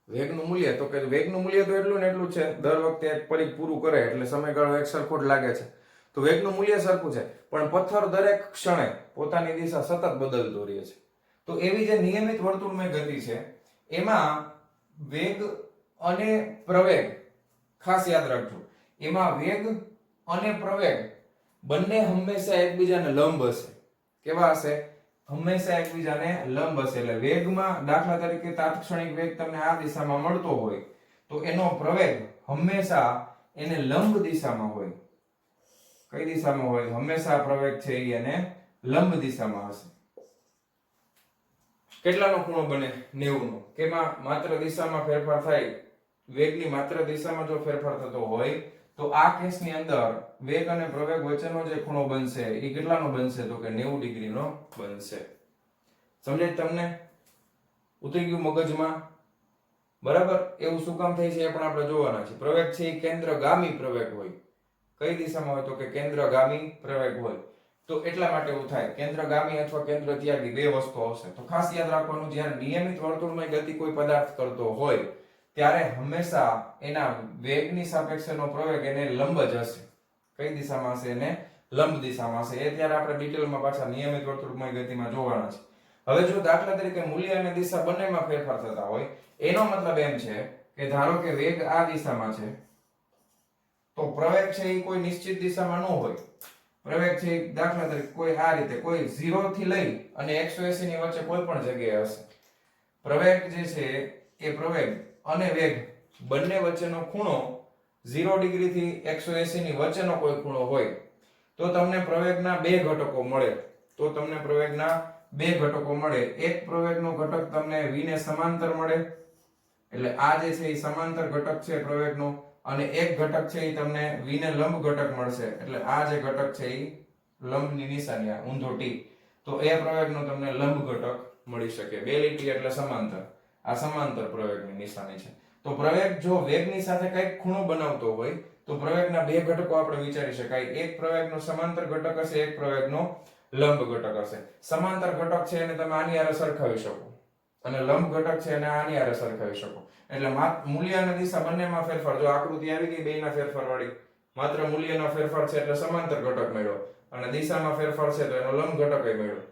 વેગનું મૂલ્ય, તો કે વેગનું મૂલ્ય તો એટલું ને એટલું છે. દર વખતે એક પરિઘ પૂરું કરે એટલે સમયગાળો એક સરખો જ લાગે છે. તો વેગનું મૂલ્ય સરખું છે, પણ પથ્થર દરેક ક્ષણે પોતાની દિશા સતત બદલતો રહે છે. તો એવી જે નિયમિત વર્તુળમય ગતિ છે એમાં વેગ અને પ્રવેગ, ખાસ યાદ રાખજો, એમાં વેગ અને પ્રવેગ બંને હંમેશા એકબીજાને લંબ હશે. કેવા હશે? હંમેશા એકબીજાને લંબ હશે. એટલે વેગમાં દાખલા તરીકે તાત્ક્ષણિક વેગ તમને આ દિશામાં મળતો હોય તો એનો પ્રવેગ હંમેશા એને લંબ દિશામાં હોય. કઈ દિશામાં હોય? હંમેશા પ્રવેગ છે એ એને લંબ દિશામાં હશે. કેટલાનો ખૂણો બને? 90 નો. કેમાં? માત્ર દિશામાં ફેરફાર થાય. વેગની માત્ર દિશામાં જો ફેરફાર થતો હોય તો આ કેસની અંદર વેગ અને પ્રવેગ વચ્ચેનો જે ખૂણો બનશે એ કેટલાનો બનશે? તો કે 90 ડિગ્રીનો બનશે. સમજાય તમને? ઉતરી ગયું મગજમાં? બરાબર? એવું શું કામ થાય છે એ પણ આપણે જોવાના છે. પ્રવેગ છે એ કેન્દ્રગામી પ્રવેગ હોય. કઈ દિશામાં હોય? તો કે કેન્દ્રગામી પ્રવેગ હોય. તો એટલા માટે એવું થાય. કેન્દ્રગામી અથવા કેન્દ્ર ત્યાગી બે વસ્તુ આવશે. તો ખાસ યાદ રાખવાનું, જ્યારે નિયમિત વર્તુળમય ગતિ કોઈ પદાર્થ કરતો હોય ત્યારે હંમેશા એના વેગની સાપેક્ષેનો પ્રવેગ એને લંબ જ હશે. કઈ દિશામાં હશે? એને લંબ દિશામાં હશે. એ ત્યારે આપણે ડિટેલમાં પાછા નિયમિત વર્તુળમય ગતિમાં જોવાના છે. હવે જો દાખલા તરીકે મૂલ્ય અને દિશા બંનેમાં ફેરફાર થતા હોય, એનો મતલબ એમ છે કે ધારો કે વેગ આ દિશામાં છે તો પ્રવેગ છે એ કોઈ નિશ્ચિત દિશામાં ન હોય. પ્રવેગ છે દાખલા તરીકે કોઈ આ રીતે, કોઈ 0 થી લઈ અને 180 ની વચ્ચે કોઈ પણ જગ્યાએ હશે. પ્રવેગ જે છે એ પ્રવેગ અને વેગ બંને વચ્ચેનો ખૂણો 0 ડિગ્રી થી 180 ની વચ્ચેનો કોઈ ખૂણો હોય તો તમને પ્રવેગના બે ઘટકો મળે. તો તમને પ્રવેગના બે ઘટકો મળે. એક પ્રવેગનો ઘટક તમને v ને સમાંતર મળે, એટલે આ જે છે એ સમાંતર ઘટક છે પ્રવેગનો, અને એક ઘટક છે એ તમને v ને લંબ ઘટક મળશે, એટલે આ જે ઘટક છે એ લંબની નિશાની આ ઊંધો t. તો એ પ્રવેગનો તમને લંબ ઘટક મળી શકે. બે લીટી એટલે સમાંતર. આ સમાંતર પ્રવેગની નિશાની છે. તો પ્રવેગ જો વેગની સાથે કઈક ખૂણો બનાવતો હોય તો પ્રવેગના બે ઘટકો આપણે વિચારી શકાય. એક પ્રવેગનો સમાંતર ઘટક હશે, એક પ્રવેગનો લંબ ઘટક હશે. સમાંતર ઘટક છે એને તમે આની હારે સરખાવી શકો અને લંબ ઘટક છે એને આની હારે સરખાવી શકો. એટલે મૂલ્ય અને દિશા બંનેમાં ફેરફાર. જો આકૃતિ આવી ગઈ બેયના ફેરફાર વાળી, માત્ર મૂલ્યનો ફેરફાર છે એટલે સમાંતર ઘટક મળ્યો અને દિશામાં ફેરફાર છે તો એનો લંબ ઘટક મળ્યો.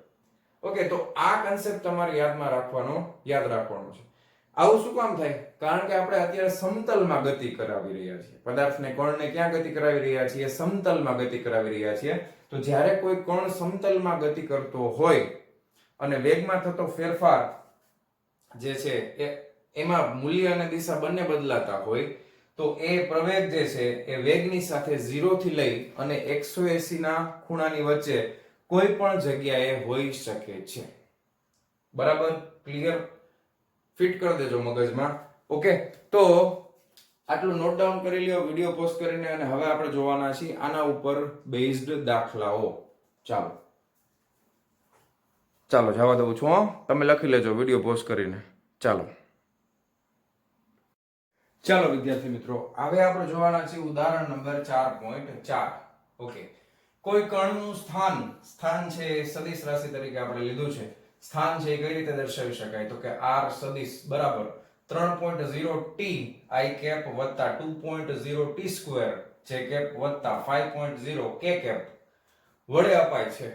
ઓકે, તો આ કન્સેપ્ટ તમારે યાદ રાખવાનો છે. આવું શું કામ થાય? કારણ કે આપણે અત્યારે સમતલમાં ગતિ કરાવી રહ્યા છીએ. પદાર્થને કણને ક્યાં ગતિ કરાવી રહ્યા છીએ? સમતલમાં ગતિ કરાવી રહ્યા છીએ. તો જ્યારે કોઈ કણ સમતલમાં ગતિ કરતો હોય અને વેગમાં થતો ફેરફાર જે છે એમાં મૂલ્ય અને દિશા બંને બદલાતા હોય તો એ પ્રવેગ જે છે એ વેગની સાથે 0 થી લઈ અને 180 ના ખૂણાની વચ્ચે કોઈ પણ જગ્યાએ હોઈ શકે છે. બરાબર? ક્લિયર? ફિટ કરી દેજો મગજમાં. ઓકે, તો આટલું નોટ ડાઉન કરી લ્યો વિડિયો પોઝ કરીને અને હવે આપણે જોવાના છીએ આના ઉપર બેઝડ દાખલાઓ. ચાલો જવા દઉં છું. તમે લખી લેજો વિડિયો પોઝ કરીને. ચાલો વિદ્યાર્થી મિત્રો, હવે આપણે જોવાના છીએ ઉદાહરણ નંબર 4.4. ઓકે, કોઈ કણનું સ્થાન છે એ સદિશ રાશિ તરીકે આપણે લીધું છે. સ્થાન છે એ કઈ રીતે દર્શાવી શકાય? તો કે r સદિશ બરાબર 3.0 t I કેપ વત્તા 2.0 t સ્ક્વેર j કેપ વત્તા 5.0 k કેપ વડે અપાય છે.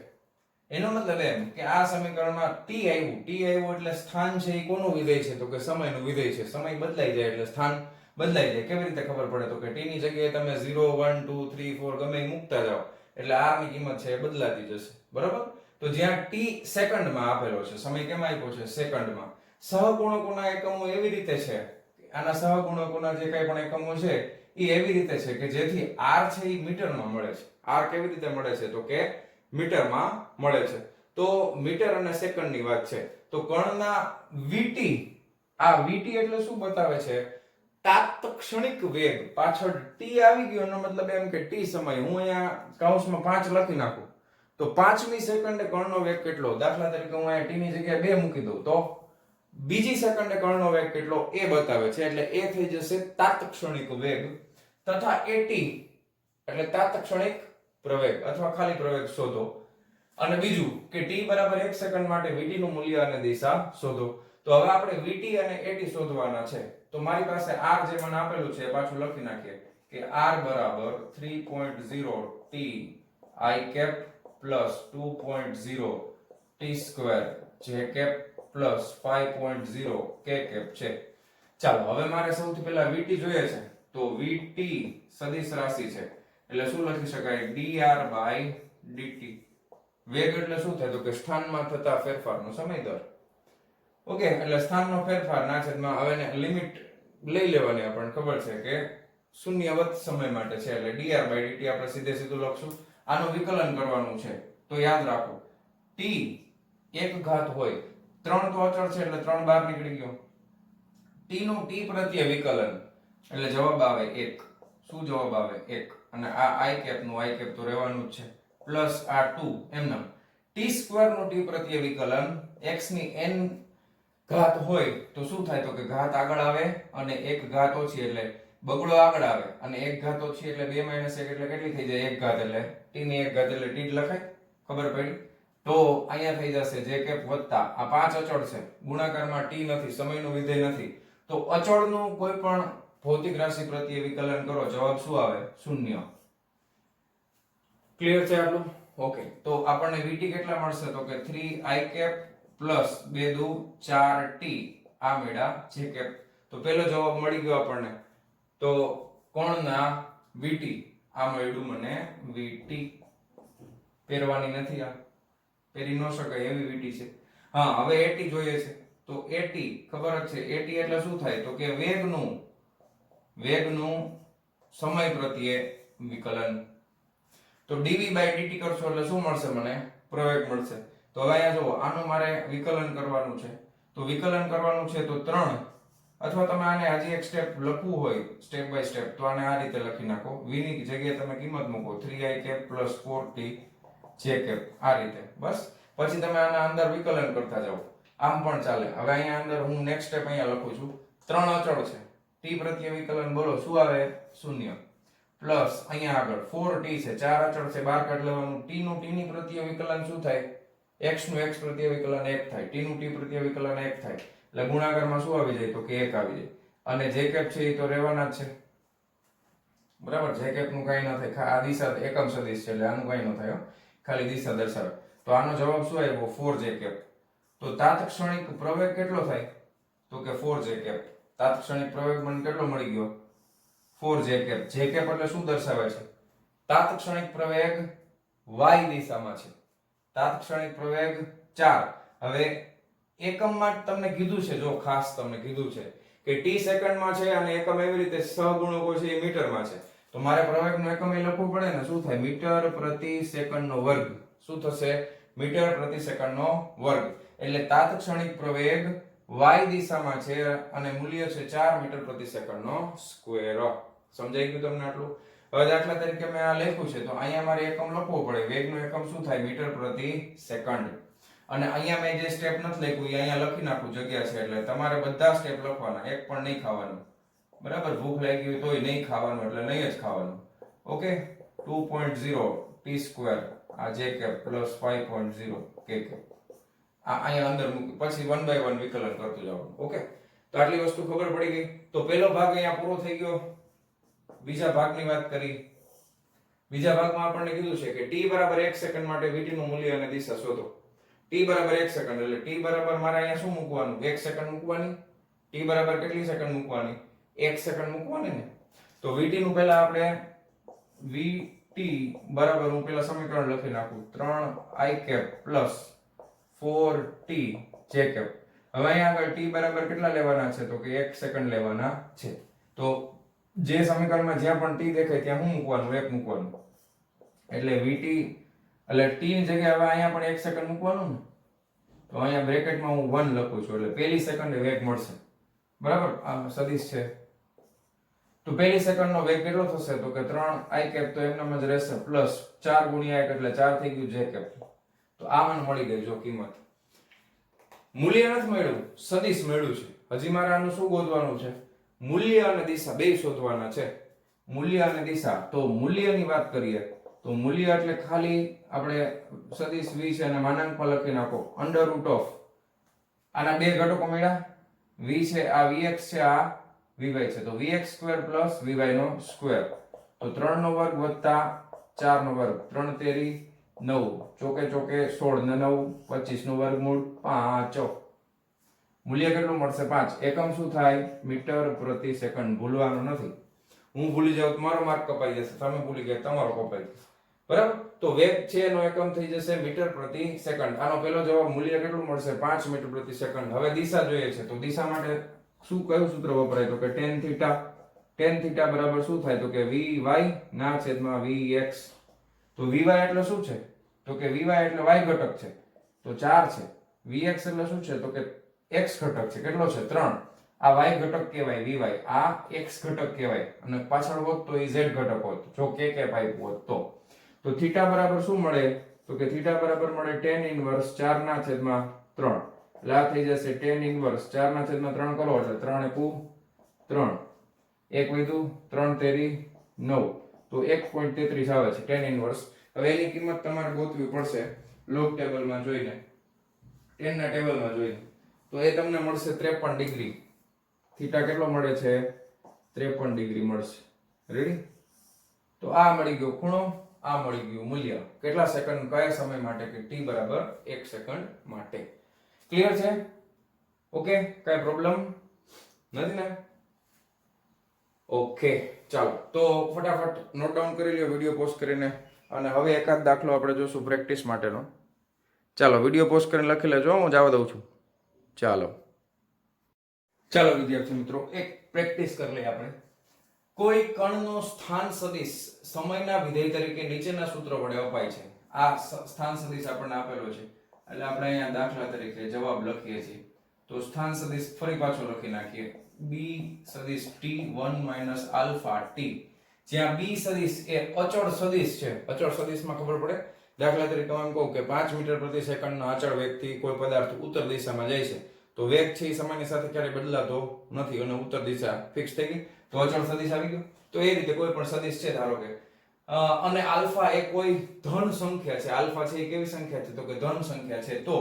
એનો મતલબ એમ કે આ સમીકરણમાં t આવ્યું એટલે સ્થાન છે એ કોનું વિધેય છે? તો કે સમયનું વિધેય છે. સમય બદલાઈ જાય એટલે સ્થાન બદલાઈ જાય. કેવી રીતે ખબર પડે? તો કે t ની જગ્યાએ તમે 0 1 2 3 4 ગમે એ મૂકતા જાઓ એટલે r ની કિંમત છે એ બદલાતી જશે. બરાબર? તો જ્યાં t સેકન્ડમાં આપેલો છે, સમય કેમાં આપ્યો છે? સેકન્ડમાં. સહગુણકોના એકમો એવી રીતે છે, આના સહગુણકોના જે કંઈ પણ એકમો છે એ એવી રીતે છે કે જેથી r છે એ મીટરમાં મળે છે. r કેવી રીતે મળે છે? તો કે મીટરમાં મળે છે. તો મીટર અને સેકન્ડની વાત છે. તો કણના vt, આ vt એટલે શું બતાવે છે? તાત્ક્ષણિક વેગ. પાછળ t આવી ગયો એનો મતલબ એમ કે t સમય, હું અહીંયા કૌંસમાં 5 લખી નાખું તો 5મી સેકન્ડે કણનો વેગ કેટલો? દાખલા તરીકે હું અહીંયા t ની જગ્યાએ 2 મૂકી દઉં તો બીજી સેકન્ડે કણનો વેગ કેટલો એ બતાવે છે. એટલે એ થઈ જશે તાત્ક્ષણિક વેગ તથા at એટલે તાત્ક્ષણિક પ્રવેગ અથવા ખાલી પ્રવેગ શોધો. અને બીજું કે t બરાબર 1 સેકન્ડ માટે vt નું મૂલ્ય અને દિશા શોધો. તો હવે આપણે vt અને at શોધવાના છે. તો મારી પાસે r જે મને આપેલું છે એ પાછું લખી નાખીએ કે r બરાબર 3.0 t I cap plus 2.0 t square j cap plus 5.0 k cap છે. ચાલો હવે મારે સૌથી પહેલા vt જોઈએ છે. તો vt સદિશ રાશિ છે એટલે શું લખી શકાય? dr by dt. વેગ એટલે શું થાય? તો કે સ્થાનમાં થતા ફેરફારનો સમય દર. ઓકે, એટલે સ્થાનનો ફેરફાર ના છેદમાં હવે લિમિટ લઈ લેવાની. આપણને ખબર છે કે શૂન્યવત સમય માટે છે એટલે dr by dt આપણે સીધું લખશું. આનું વિકલન કરવાનું છે તો યાદ રાખો t એક ઘાત હોય, 3 તો અચળ છે એટલે 3 બહાર નીકળી ગયો. t નું t પ્રત્યે વિકલન એટલે જવાબ આવે 1. શું જવાબ આવે? 1. અને આ I કેપ નું I કેપ તો રહેવાનું જ છે પ્લસ આ 2 એમના t સ્ક્વેર નું t પ્રત્યે વિકલન x ની n ઘાત હોય તો શું થાય? તો કે ઘાત આગળ આવે અને એક ઘાત ઓછી એટલે બગડો આગળ આવે અને એક ઘાત ઓછી એટલે 2 - 1 એટલે કેટલી થઈ જાય? એક ઘાત એટલે t ની એક ઘાત એટલે t જ લખાય. ખબર પડી? તો અહીંયા થઈ જશે j કેપ વત્તા આ 5 અચળ છે, ગુણાકારમાં t નથી, સમયનું વિધેય નથી. તો અચળનું કોઈ પણ ભૌતિક રાશિ પ્રત્યે વિકલન કરો, જવાબ શું આવે? 0. ક્લિયર છે આટલું? ઓકે, તો આપણને vt કેટલા મળશે? તો કે 3i કેપ પ્લસ 2 દુ 4t આ મેળા j કેપ. તો પહેલો જવાબ મળી ગયો આપણને. તો કોણના vt આ મળ્યું મને vt. પહેરવાની નથી, આ પહેરી ન શકાય એવી vt છે. હા, હવે at જોઈએ છે. તો at ખબર જ છે. at એટલે શું થાય? તો કે વેગનું સમય પ્રત્યે વિકલન. તો dv by dt કરશો એટલે શું મળશે? મને પ્રવેગ મળશે. તો હવે અહીંયા જુઓ, આનું મારે વિકલન કરવાનું છે. તો વિકલન કરવાનું છે તો 3 અથવા તમે આને હજી એક સ્ટેપ લખવું હોય સ્ટેપ બાય સ્ટેપ તો આને આ રીતે લખી નાખો. v ની જગ્યાએ તમે કિંમત મૂકો 3i cap plus 4t j cap આ રીતે. બસ પછી તમે આના અંદર વિકલન કરતા જાઓ. આમ પણ ચાલે. હવે અહીંયા અંદર હું નેક્સ્ટ સ્ટેપ અહીંયા લખું છું. 3 અચળ છે. t પ્રત્યે વિકલન બોલો શું આવે? 0. પ્લસ અહીંયા આગળ 4t છે, ચાર અચળ છે, બહાર કાઢી લેવાનું. t નું t ની પ્રત્યય વિકલન શું થાય? x નું x પ્રત્યય વિકલન 1 થાય, t નું t પ્રત્યય વિકલન 1 થાય. એટલે ગુણાકારમાં શું આવી જાય? તો કે 1 આવી જાય. અને જે કેપ છે એ તો રહેવાના જ છે, બરાબર. જે કેપ નું કઈ ન થાય, આ દિશા એકમ સદિશ છે એટલે આનું કઈ ન થાય, ખાલી દિશા દર્શાવે. તો આનો જવાબ શું આવ્યો? 4j cap. તો તાત્ક્ષણિક પ્રવેગ કેટલો થાય? તો કે 4j કેપ. તાત્ક્ષણિક પ્રવેગ મને કેટલો મળી ગયો? 4j cap. j કેપ એટલે શું દર્શાવે છે? તાત્ક્ષણિક પ્રવેગ y દિશામાં છે. તાત્ક્ષણિક પ્રવેગ 4. હવે એકમમાં તમને કીધું છે, જો ખાસ તમને કીધું છે કે t સેકન્ડમાં છે અને એકમ એવી રીતે સહગુણકો છે એ મીટરમાં છે. તો મારે પ્રવેગનો એકમ એ લખવું પડે ને. શું થાય? મીટર પ્રતિ સેકન્ડનો વર્ગ. શું થશે? મીટર પ્રતિ સેકન્ડનો વર્ગ. એટલે તાત્ક્ષણિક પ્રવેગ y દિશામાં છે અને મૂલ્ય છે 4 મીટર પ્રતિ સેકન્ડનો સ્ક્વેર. સમજાઈ ગયું તમને આટલું? હવે દાખલા તરીકે મેં આ લખ્યું છે તો અહીંયા મારે એકમ લખવો પડે. વેગનો એકમ શું થાય? મીટર પ્રતિ સેકન્ડ. અને અહીંયા મેં જે સ્ટેપ નથી લખ્યું એ અહીંયા લખી નાખું, જગ્યા છે એટલે. તમારે બધા સ્ટેપ લખવાના, એક પણ નહીં ખાવાનું, બરાબર. ભૂખ લાગી હોય તોય નહીં ખાવાનું, એટલે નહીં જ ખાવાનું. ઓકે. 2.0 t સ્ક્વેર આ j cap plus 5.0 k cap આ અહીંયા અંદર મૂકી, પછી 1 બાય 1 વિકલન કરતું જવાનું. ઓકે. તો આટલી વસ્તુ ખબર પડી ગઈ. તો પહેલો ભાગ અહીંયા પૂરો થઈ ગયો. બીજા ભાગની વાત કરી. બીજા ભાગમાં આપણને કીધું છે કે t બરાબર 1 સેકન્ડ માટે vt નું મૂલ્ય અને દિશા શોધો. t બરાબર 1 સેકન્ડ એટલે t બરાબર મારે અહીંયા શું મૂકવાનું? 1 સેકન્ડ મૂકવાની. t બરાબર કેટલી સેકન્ડ મૂકવાની? 1 સેકન્ડ મૂકવાની ને. તો vt નું પહેલા આપણે vt બરાબર હું પહેલા સમીકરણ લખી નાખું 3i cap plus 4t j cap. હવે અહીંયા આગળ t બરાબર કેટલા લેવાના છે? તો કે 1 સેકન્ડ લેવાના છે. તો જે સમીકરણમાં જ્યાં પણ t દેખાય ત્યાં શું મૂકવાનું? 1 મૂકવાનું. એટલે vt એટલે t ની જગ્યાએ હવે અહીંયા પણ 1 સેકન્ડ મૂકવાનું ને. તો અહીંયા બ્રેકેટમાં હું 1 લખું છું એટલે પહેલી સેકન્ડે વેગ મળશે, બરાબર. આ સદિશ છે તો પહેલી સેકન્ડનો વેગ કેટલો થશે? તો કે 3i કેપ. તો એમનામ જ રહેશે પ્લસ 4 ગુણ્યા 1 એટલે 4 થઈ ગયું j કેપ. તો આ મને મળી ગઈ. જો કિંમત મૂલ્ય નથી મળ્યું, સદિશ મળ્યું છે. હજી મારે આનું શું ગોતવાનું છે? મૂલ્ય અને દિશા બે શોધવાના છે. મૂલ્ય અને દિશા. તો મૂલ્યની વાત કરીએ તો મૂલ્ય એટલે ખાલી આપણે સદિશ v છે અને માનાંકમાં લખી નાખો અંડર રૂટ ઓફ આના બે ઘટકો મળ્યા. v છે આ vx છે, આ vy છે. તો vx સ્ક્વેર પ્લસ vy નો સ્ક્વેર. તો 3 નો વર્ગ વત્તા 4 નો વર્ગ. 3 તેરી 9, ચોકે ચોકે 16 ને 9 25 નું વર્ગમૂળ 5. મૂલ્ય કેટલું મળશે? 5. એકમ શું થાય? મીટર પ્રતિ સેકન્ડ. ભૂલવાનું નથી. હું ભૂલી જાઉં તો મારો માર્ક કપાઈ જશે, તમે ભૂલી ગયા તમારો કપાઈ જશે, બરાબર. તો વેગ છે એનો એકમ થઈ જશે મીટર પ્રતિ સેકન્ડ. આનો પહેલો જવાબ મૂલ્ય કેટલું મળશે? 5 મીટર પ્રતિ સેકન્ડ. હવે દિશા જોઈએ છે તો દિશા માટે શું કયું સૂત્ર વપરાય? તો કે tan થીટા. tan થીટા બરાબર શું થાય? તો કે vy ના છેદમાં vx. તો vy એટલે શું છે? તો કે vy એટલે y ઘટક છે તો 4 છે. vx એટલે શું છે? તો કે x ઘટક છે. કેટલો છે? 3. આ y ઘટક કહેવાય vy, આ x ઘટક કહેવાય. અને પાછળ હોત તો એ z ઘટક હોત, જો k કેપ આપ્યું હોત તો. તો થીટા બરાબર શું મળે? તો કે થીટા બરાબર મળે tan ઇન્વર્સ 4 ના છેદમાં 3. એટલે આ થઈ જશે tan ઇન્વર્સ 4 ના છેદમાં 3 કરો એટલે 3 એકુ 3, 1 વધ્યું 3 તેરી 9. તો 1.33 આવે છે tan ઇન્વર્સ. હવે એની કિંમત તમારે ગોતવી પડશે લોગ ટેબલમાં જોઈને, tan ના ટેબલમાં જોઈને. તો એ તમને મળશે 53 ડિગ્રી. થીટા કેટલો મળે છે? 53 ડિગ્રી મળશે. રેડી? તો આ મળી ગયો ખૂણો, આ મળી ગયું મૂલ્ય. કેટલા સેકન્ડ, કયા સમય માટે? કે t બરાબર 1 સેકન્ડ માટે. ક્લિયર છે? ઓકે, કઈ પ્રોબ્લેમ નથી ને? ઓકે, ચાલો તો ફટાફટ નોટ ડાઉન કરી લ્યો વિડિયો પોઝ કરીને. અને હવે એકાદ દાખલો આપણે જોશું પ્રેક્ટિસ માટેનો. ચાલો વિડિયો પોઝ કરીને લખી લેજો, હું જવા દઉં છું. ચાલો વિદ્યાર્થી મિત્રો, એક પ્રેક્ટિસ કરી લઈએ આપણે. કોઈ કણનો સ્થાન સદિશ સમયના વિધેય તરીકે નીચેના સૂત્ર વડે અપાય છે. આ સ્થાન સદિશ આપણને આપેલો છે એટલે આપણે અહીંયા દાખલા તરીકે જવાબ લખીએ છીએ. તો સ્થાન સદિશ ફરી પાછો લખી નાખીએ. b સદિશ t1 - આલ્ફા t, જ્યાં b સદિશ એ અચળ સદિશ છે. અચળ સદિશમાં ખબર પડે. દાખલા તરીકે હું કહું કે 5 મીટર પ્રતિ સેકન્ડના અચળ વેગથી કોઈ પદાર્થ ઉત્તર દિશામાં જાય છે તો વેગ છે એ સમયની સાથે ક્યારેય બદલાતો નથી અને ઉત્તર દિશા ફિક્સ થઈ ગઈ. તો અચળ સદિશ આવી ગયો. તો એ રીતે કોઈ પણ સદિશ છે ધારો કે અને આલ્ફા એ કોઈ ધન સંખ્યા છે, આલ્ફા છે એ કેવી સંખ્યા છે તો કે ધન સંખ્યા છે, તો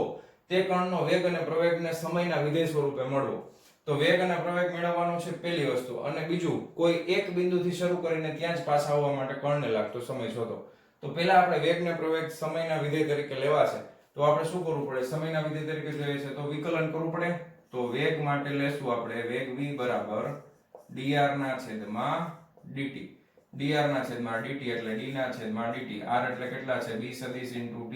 તે કણનો વેગ અને પ્રવેગને સમયના વિધેય સ્વરૂપે મળવો. તો વેગ અને પ્રવેગ મેળવવાનો છે પહેલી વસ્તુ, અને બીજું કોઈ એક બિંદુથી શરૂ કરીને ત્યાં જ પાછા આવવા માટે કણને લાગતો સમય શોધો. તો પહેલા આપણે વેગ ને પ્રવેગ સમયના વિધેય તરીકે લેવા છે, તો આપણે શું કરવું પડે? સમયના વિધેય તરીકે જોઈએ છે તો વિકલન કરવું પડે. તો વેગ માટે લેશું આપણે વેગ v બરાબર dr ના છેદમાં dt. dr ના છેદમાં dt એટલે d ના છેદમાં dt. r એટલે કેટલા છે? b સદિશ * t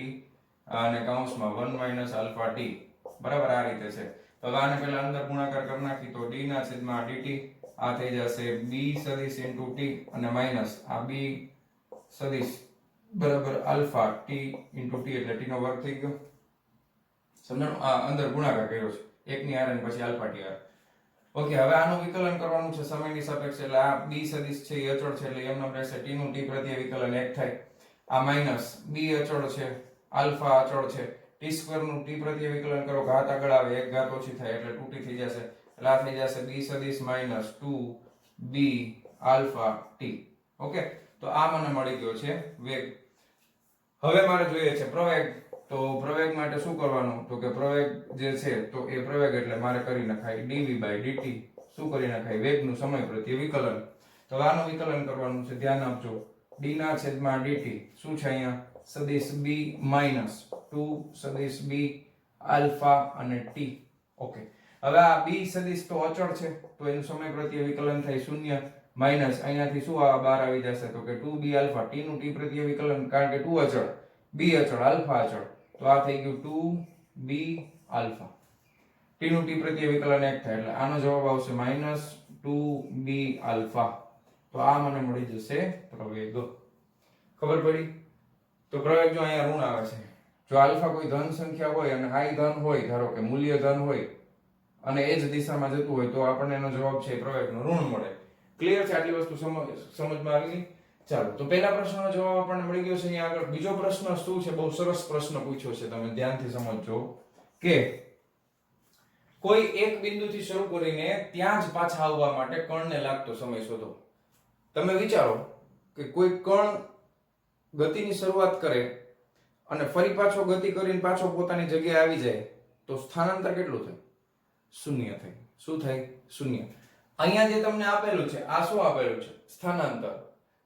અને કૌંસમાં 1 - alpha t. બરાબર, આ રીતે છે. તો આને પહેલા અંદર ગુણાકાર કરી નાખી તો d ના છેદમાં dt આ થઈ જશે b સદિશ * t અને માઈનસ આ b સદિશ બરાબર alpha t * t એટલે t નો વર્ગ થઈ ગયો. સમજાણું? આ અંદર ગુણાકાર કર્યો છે, 1 ની r અને પછી alpha t r. ઓકે, હવે આનું વિકલન કરવાનું છે સમયની સાપેક્ષે. એટલે આ b સદિશ છે એ અચળ છે એટલે એમ નામ રહેશે. t નું t પ્રત્યય વિકલન 1 થાય. આ માઈનસ b અચળ છે, આલ્ફા અચળ છે, t² નું t પ્રત્યય વિકલન કરો, ઘાત આગળ આવે, એક ઘાત ઓછી થાય એટલે 2t થઈ જશે. એટલે આ થઈ જશે b સદિશ minus 2b alpha t. Okay, તો આ મને મળી ગયો છે વેગ. હવે મારે જોઈએ છે પ્રવેગ. તો પ્રવેગ માટે શું કરવાનું? તો કે પ્રવેગ જે છે તો એ પ્રવેગ એટલે મારે કરી નખાય dv/dt. શું કરી નખાય? વેગનું સમય પ્રત્યે વિકલન. તો આનું વિકલન કરવાનું છે, ધ્યાન આપજો. d ના છેદમાં dt શું છે અહીંયા? સદિશ b માઈનસ 2 સદિશ b આલ્ફા અને t. ઓકે, હવે આ b સદિશ તો અચળ છે તો એનું સમય પ્રત્યે વિકલન થાય 0 માઈનસ અહીંયાથી શું આ બહાર આવી જશે તો કે 2b આલ્ફા. t નું t પ્રત્યે વિકલન, કારણ કે 2 અચળ, b અચળ, આલ્ફા અચળ, તો આ થઈ ગયું 2b આલ્ફા. t નું t પ્રત્યે વિકલન 1 થાય એટલે આનો જવાબ આવશે -2b આલ્ફા. તો આ મને મળી જશે પ્રવેગ. ખબર પડી? તો પ્રવેગ જો અહીંયા ઋણ આવે છે, જો આલ્ફા કોઈ ધન સંખ્યા હોય અને i ધન હોય, ધારો કે મૂલ્ય ધન હોય અને એ જ દિશામાં જતું હોય તો આપણને એનો જવાબ છે પ્રવેગનો ઋણ મળે. ક્લિયર છે? આટલી વસ્તુ સમજમાં આવી ગઈ? ચાલો, તો પહેલા પ્રશ્નનો જવાબ આપણને મળી ગયો છે. અહીંયા આગળ બીજો પ્રશ્ન શું છે? બહુ સરસ પ્રશ્ન પૂછ્યો છે, તમે ધ્યાનથી સમજજો. કે કોઈ એક બિંદુથી શરૂ કરીને ત્યાં જ પાછા આવવા માટે કણને લાગતો સમય શોધો. તમે વિચારો કે કોઈ કણ ગતિની શરૂઆત કરે અને ફરી પાછો ગતિ કરીને પાછો પોતાની જગ્યાએ આવી જાય તો સ્થાનાંતર કેટલું થાય? 0 થાય. શું થાય? 0. અહીંયા જે તમને આપેલું છે આ શું આપેલું છે? સ્થાનાંતર.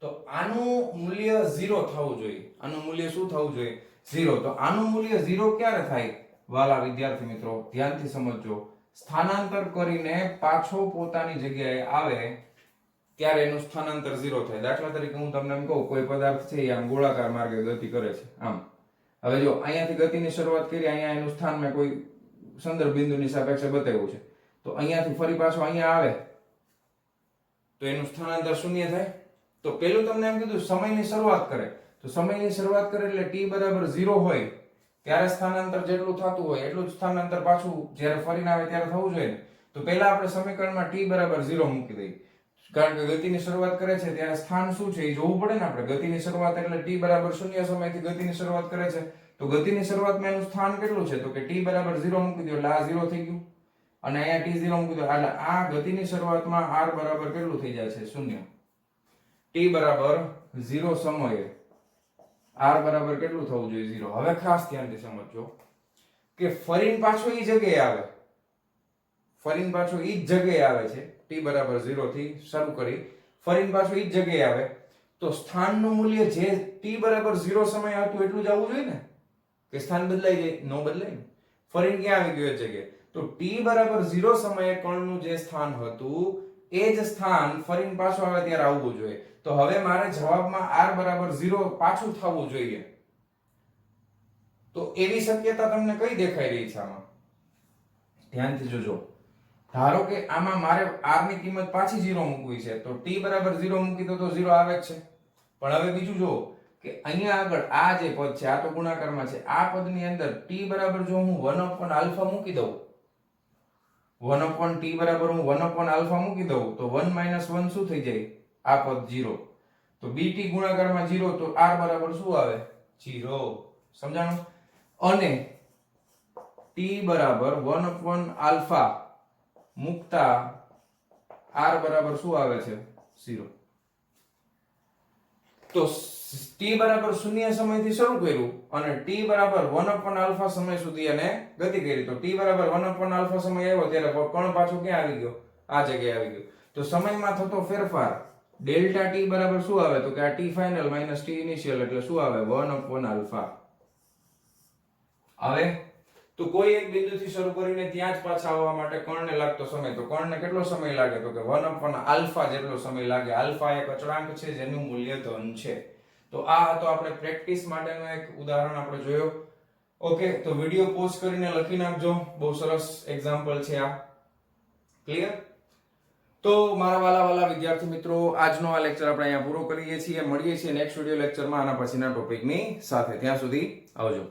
તો આનું મૂલ્ય 0 થવું જોઈએ. આનું મૂલ્ય શું થવું જોઈએ? 0. તો આનું મૂલ્ય 0 ક્યારે થાય? વાલા વિદ્યાર્થી મિત્રો, ધ્યાનથી સમજજો. સ્થાનાંતર કરીને પાછો પોતાની જગ્યાએ આવે ત્યારે એનું સ્થાનાંતર 0 થાય. દાખલા તરીકે હું તમને એમ કહું, કોઈ પદાર્થ છે એ આમ ગોળાકાર માર્ગે ગતિ કરે છે આમ. હવે જો અહીંયાથી ગતિની શરૂઆત કરી, અહીંયા એનું સ્થાન મેં કોઈ સંદર્ભ બિંદુની સાપેક્ષે બતાવ્યું છે, તો અહીંયાથી ફરી પાછો અહીંયા આવે તો એનું સ્થાનાંતર 0 થાય. તો પેલું તમને એમ કીધું સમયની શરૂઆત કરે, તો સમયની શરૂઆત કરે એટલે t બરાબર 0 હોય ત્યારે સ્થાનાંતર જેટલું થતું હોય એટલું જ સ્થાનાંતર પાછું જ્યારે ફરીને આવે ત્યારે થવું જોઈએ. તો પહેલા આપણે સમીકરણમાં t બરાબર 0 મૂકી દઈએ, કારણ કે ગતિની શરૂઆત કરે છે ત્યારે સ્થાન શું છે એ જોવું પડે ને આપણે. ગતિની શરૂઆત એટલે t બરાબર 0 સમયથી ગતિની શરૂઆત કરે છે, તો ગતિની શરૂઆતમાં એનું સ્થાન કેટલું છે? તો કે t બરાબર 0 મૂકી દો એટલે આ 0 થઈ ગયું, અને અહીંયા t 0 મૂકી દો એટલે આ ગતિની શરૂઆતમાં r બરાબર કેટલું થઈ જાય છે? 0. t બરાબર 0 સમયે r બરાબર કેટલું થવું જોઈએ? 0. હવે ખાસ ધ્યાનથી સમજજો કે ફરીને પાછો ઈ જગ્યાએ આવે, ફરીને પાછો ઈ જ જગ્યાએ આવે છે. t બરાબર 0 થી શરૂ કરી ફરીને પાછો ઈ જ જગ્યાએ આવે તો સ્થાનનું મૂલ્ય જે t બરાબર 0 સમય હતું એટલું જ આવવું જોઈએ ને, કે સ્થાન બદલાઈ જાય? નો બદલાય ને. ફરીને ક્યાં આવી ગયો એ જગ્યાએ? તો t બરાબર 0 સમયે કણનું જે સ્થાન હતું એ જ સ્થાન ફરીને પાછો આવે ત્યારે આવવું જોઈએ. તો હવે મારે જવાબમાં r બરાબર 0 પાછું થવું જોઈએ. તો એવી શક્યતા તમને કઈ દેખાઈ રહી છે આમાં? ધ્યાનથી જોજો. ધારો કે આમાં મારે r ની કિંમત પાછી 0 મૂકવી છે, તો t બરાબર 0 મૂકી દો તો 0 આવે જ છે. પણ હવે બીજું જો કે અહીંયા આગળ આ જે પદ છે આ તો ગુણાકારમાં છે, આ પદની અંદર t બરાબર જો હું 1/α મૂકી દઉં, 1/t બરાબર હું 1/α મૂકી દઉં તો 1 - 1 શું થઈ જાય? આ પદ 0. તો bt ગુણાકારમાં 0 તો r બરાબર શું આવે? 0. સમજાણું? અને t બરાબર 1 આલ્ફા મૂકતા r બરાબર શું આવે છે 0. તો t બરાબર 0 સમયથી શરૂ કર્યું અને t બરાબર 1 આલ્ફા સમય સુધી અને ગતિ કરી. તો t બરાબર 1 આલ્ફા સમય આવ્યો ત્યારે કણ પાછો ક્યાં આવી ગયો? આ જગ્યાએ આવી ગયો. તો સમયમાં થતો ફેરફાર ડેલ્ટા t બરાબર શું આવે? તો કે આ t final minus t initial એટલે શું આવે? 1 આલ્ફા આવે. તો કોઈ એક બિંદુથી શરૂ કરીને ત્યાં જ પાછા આવવા માટે કર્ણને લાગતો સમય, તો કર્ણને કેટલો સમય લાગે? તો કે 1 આલ્ફા જેટલો સમય લાગે. આલ્ફા એક અચળાંક છે જેનું મૂલ્ય ધન છે. તો આ હતો આપણે પ્રેક્ટિસ માટેનો એક ઉદાહરણ આપણે જોયો. ઓકે, તો વિડિયો પોઝ કરીને લખી નાખજો. બહુ સરસ એક્ઝામ્પલ છે આ. ક્લિયર? તો મારા વાલા વિદ્યાર્થી મિત્રો, આજનો આ લેક્ચર આપણે અહીંયા પૂરો કરીએ છીએ. મળીએ છીએ નેક્સ્ટ વિડિયો લેક્ચરમાં આના પછીના ટોપિકની સાથે. ત્યાં સુધી આવજો.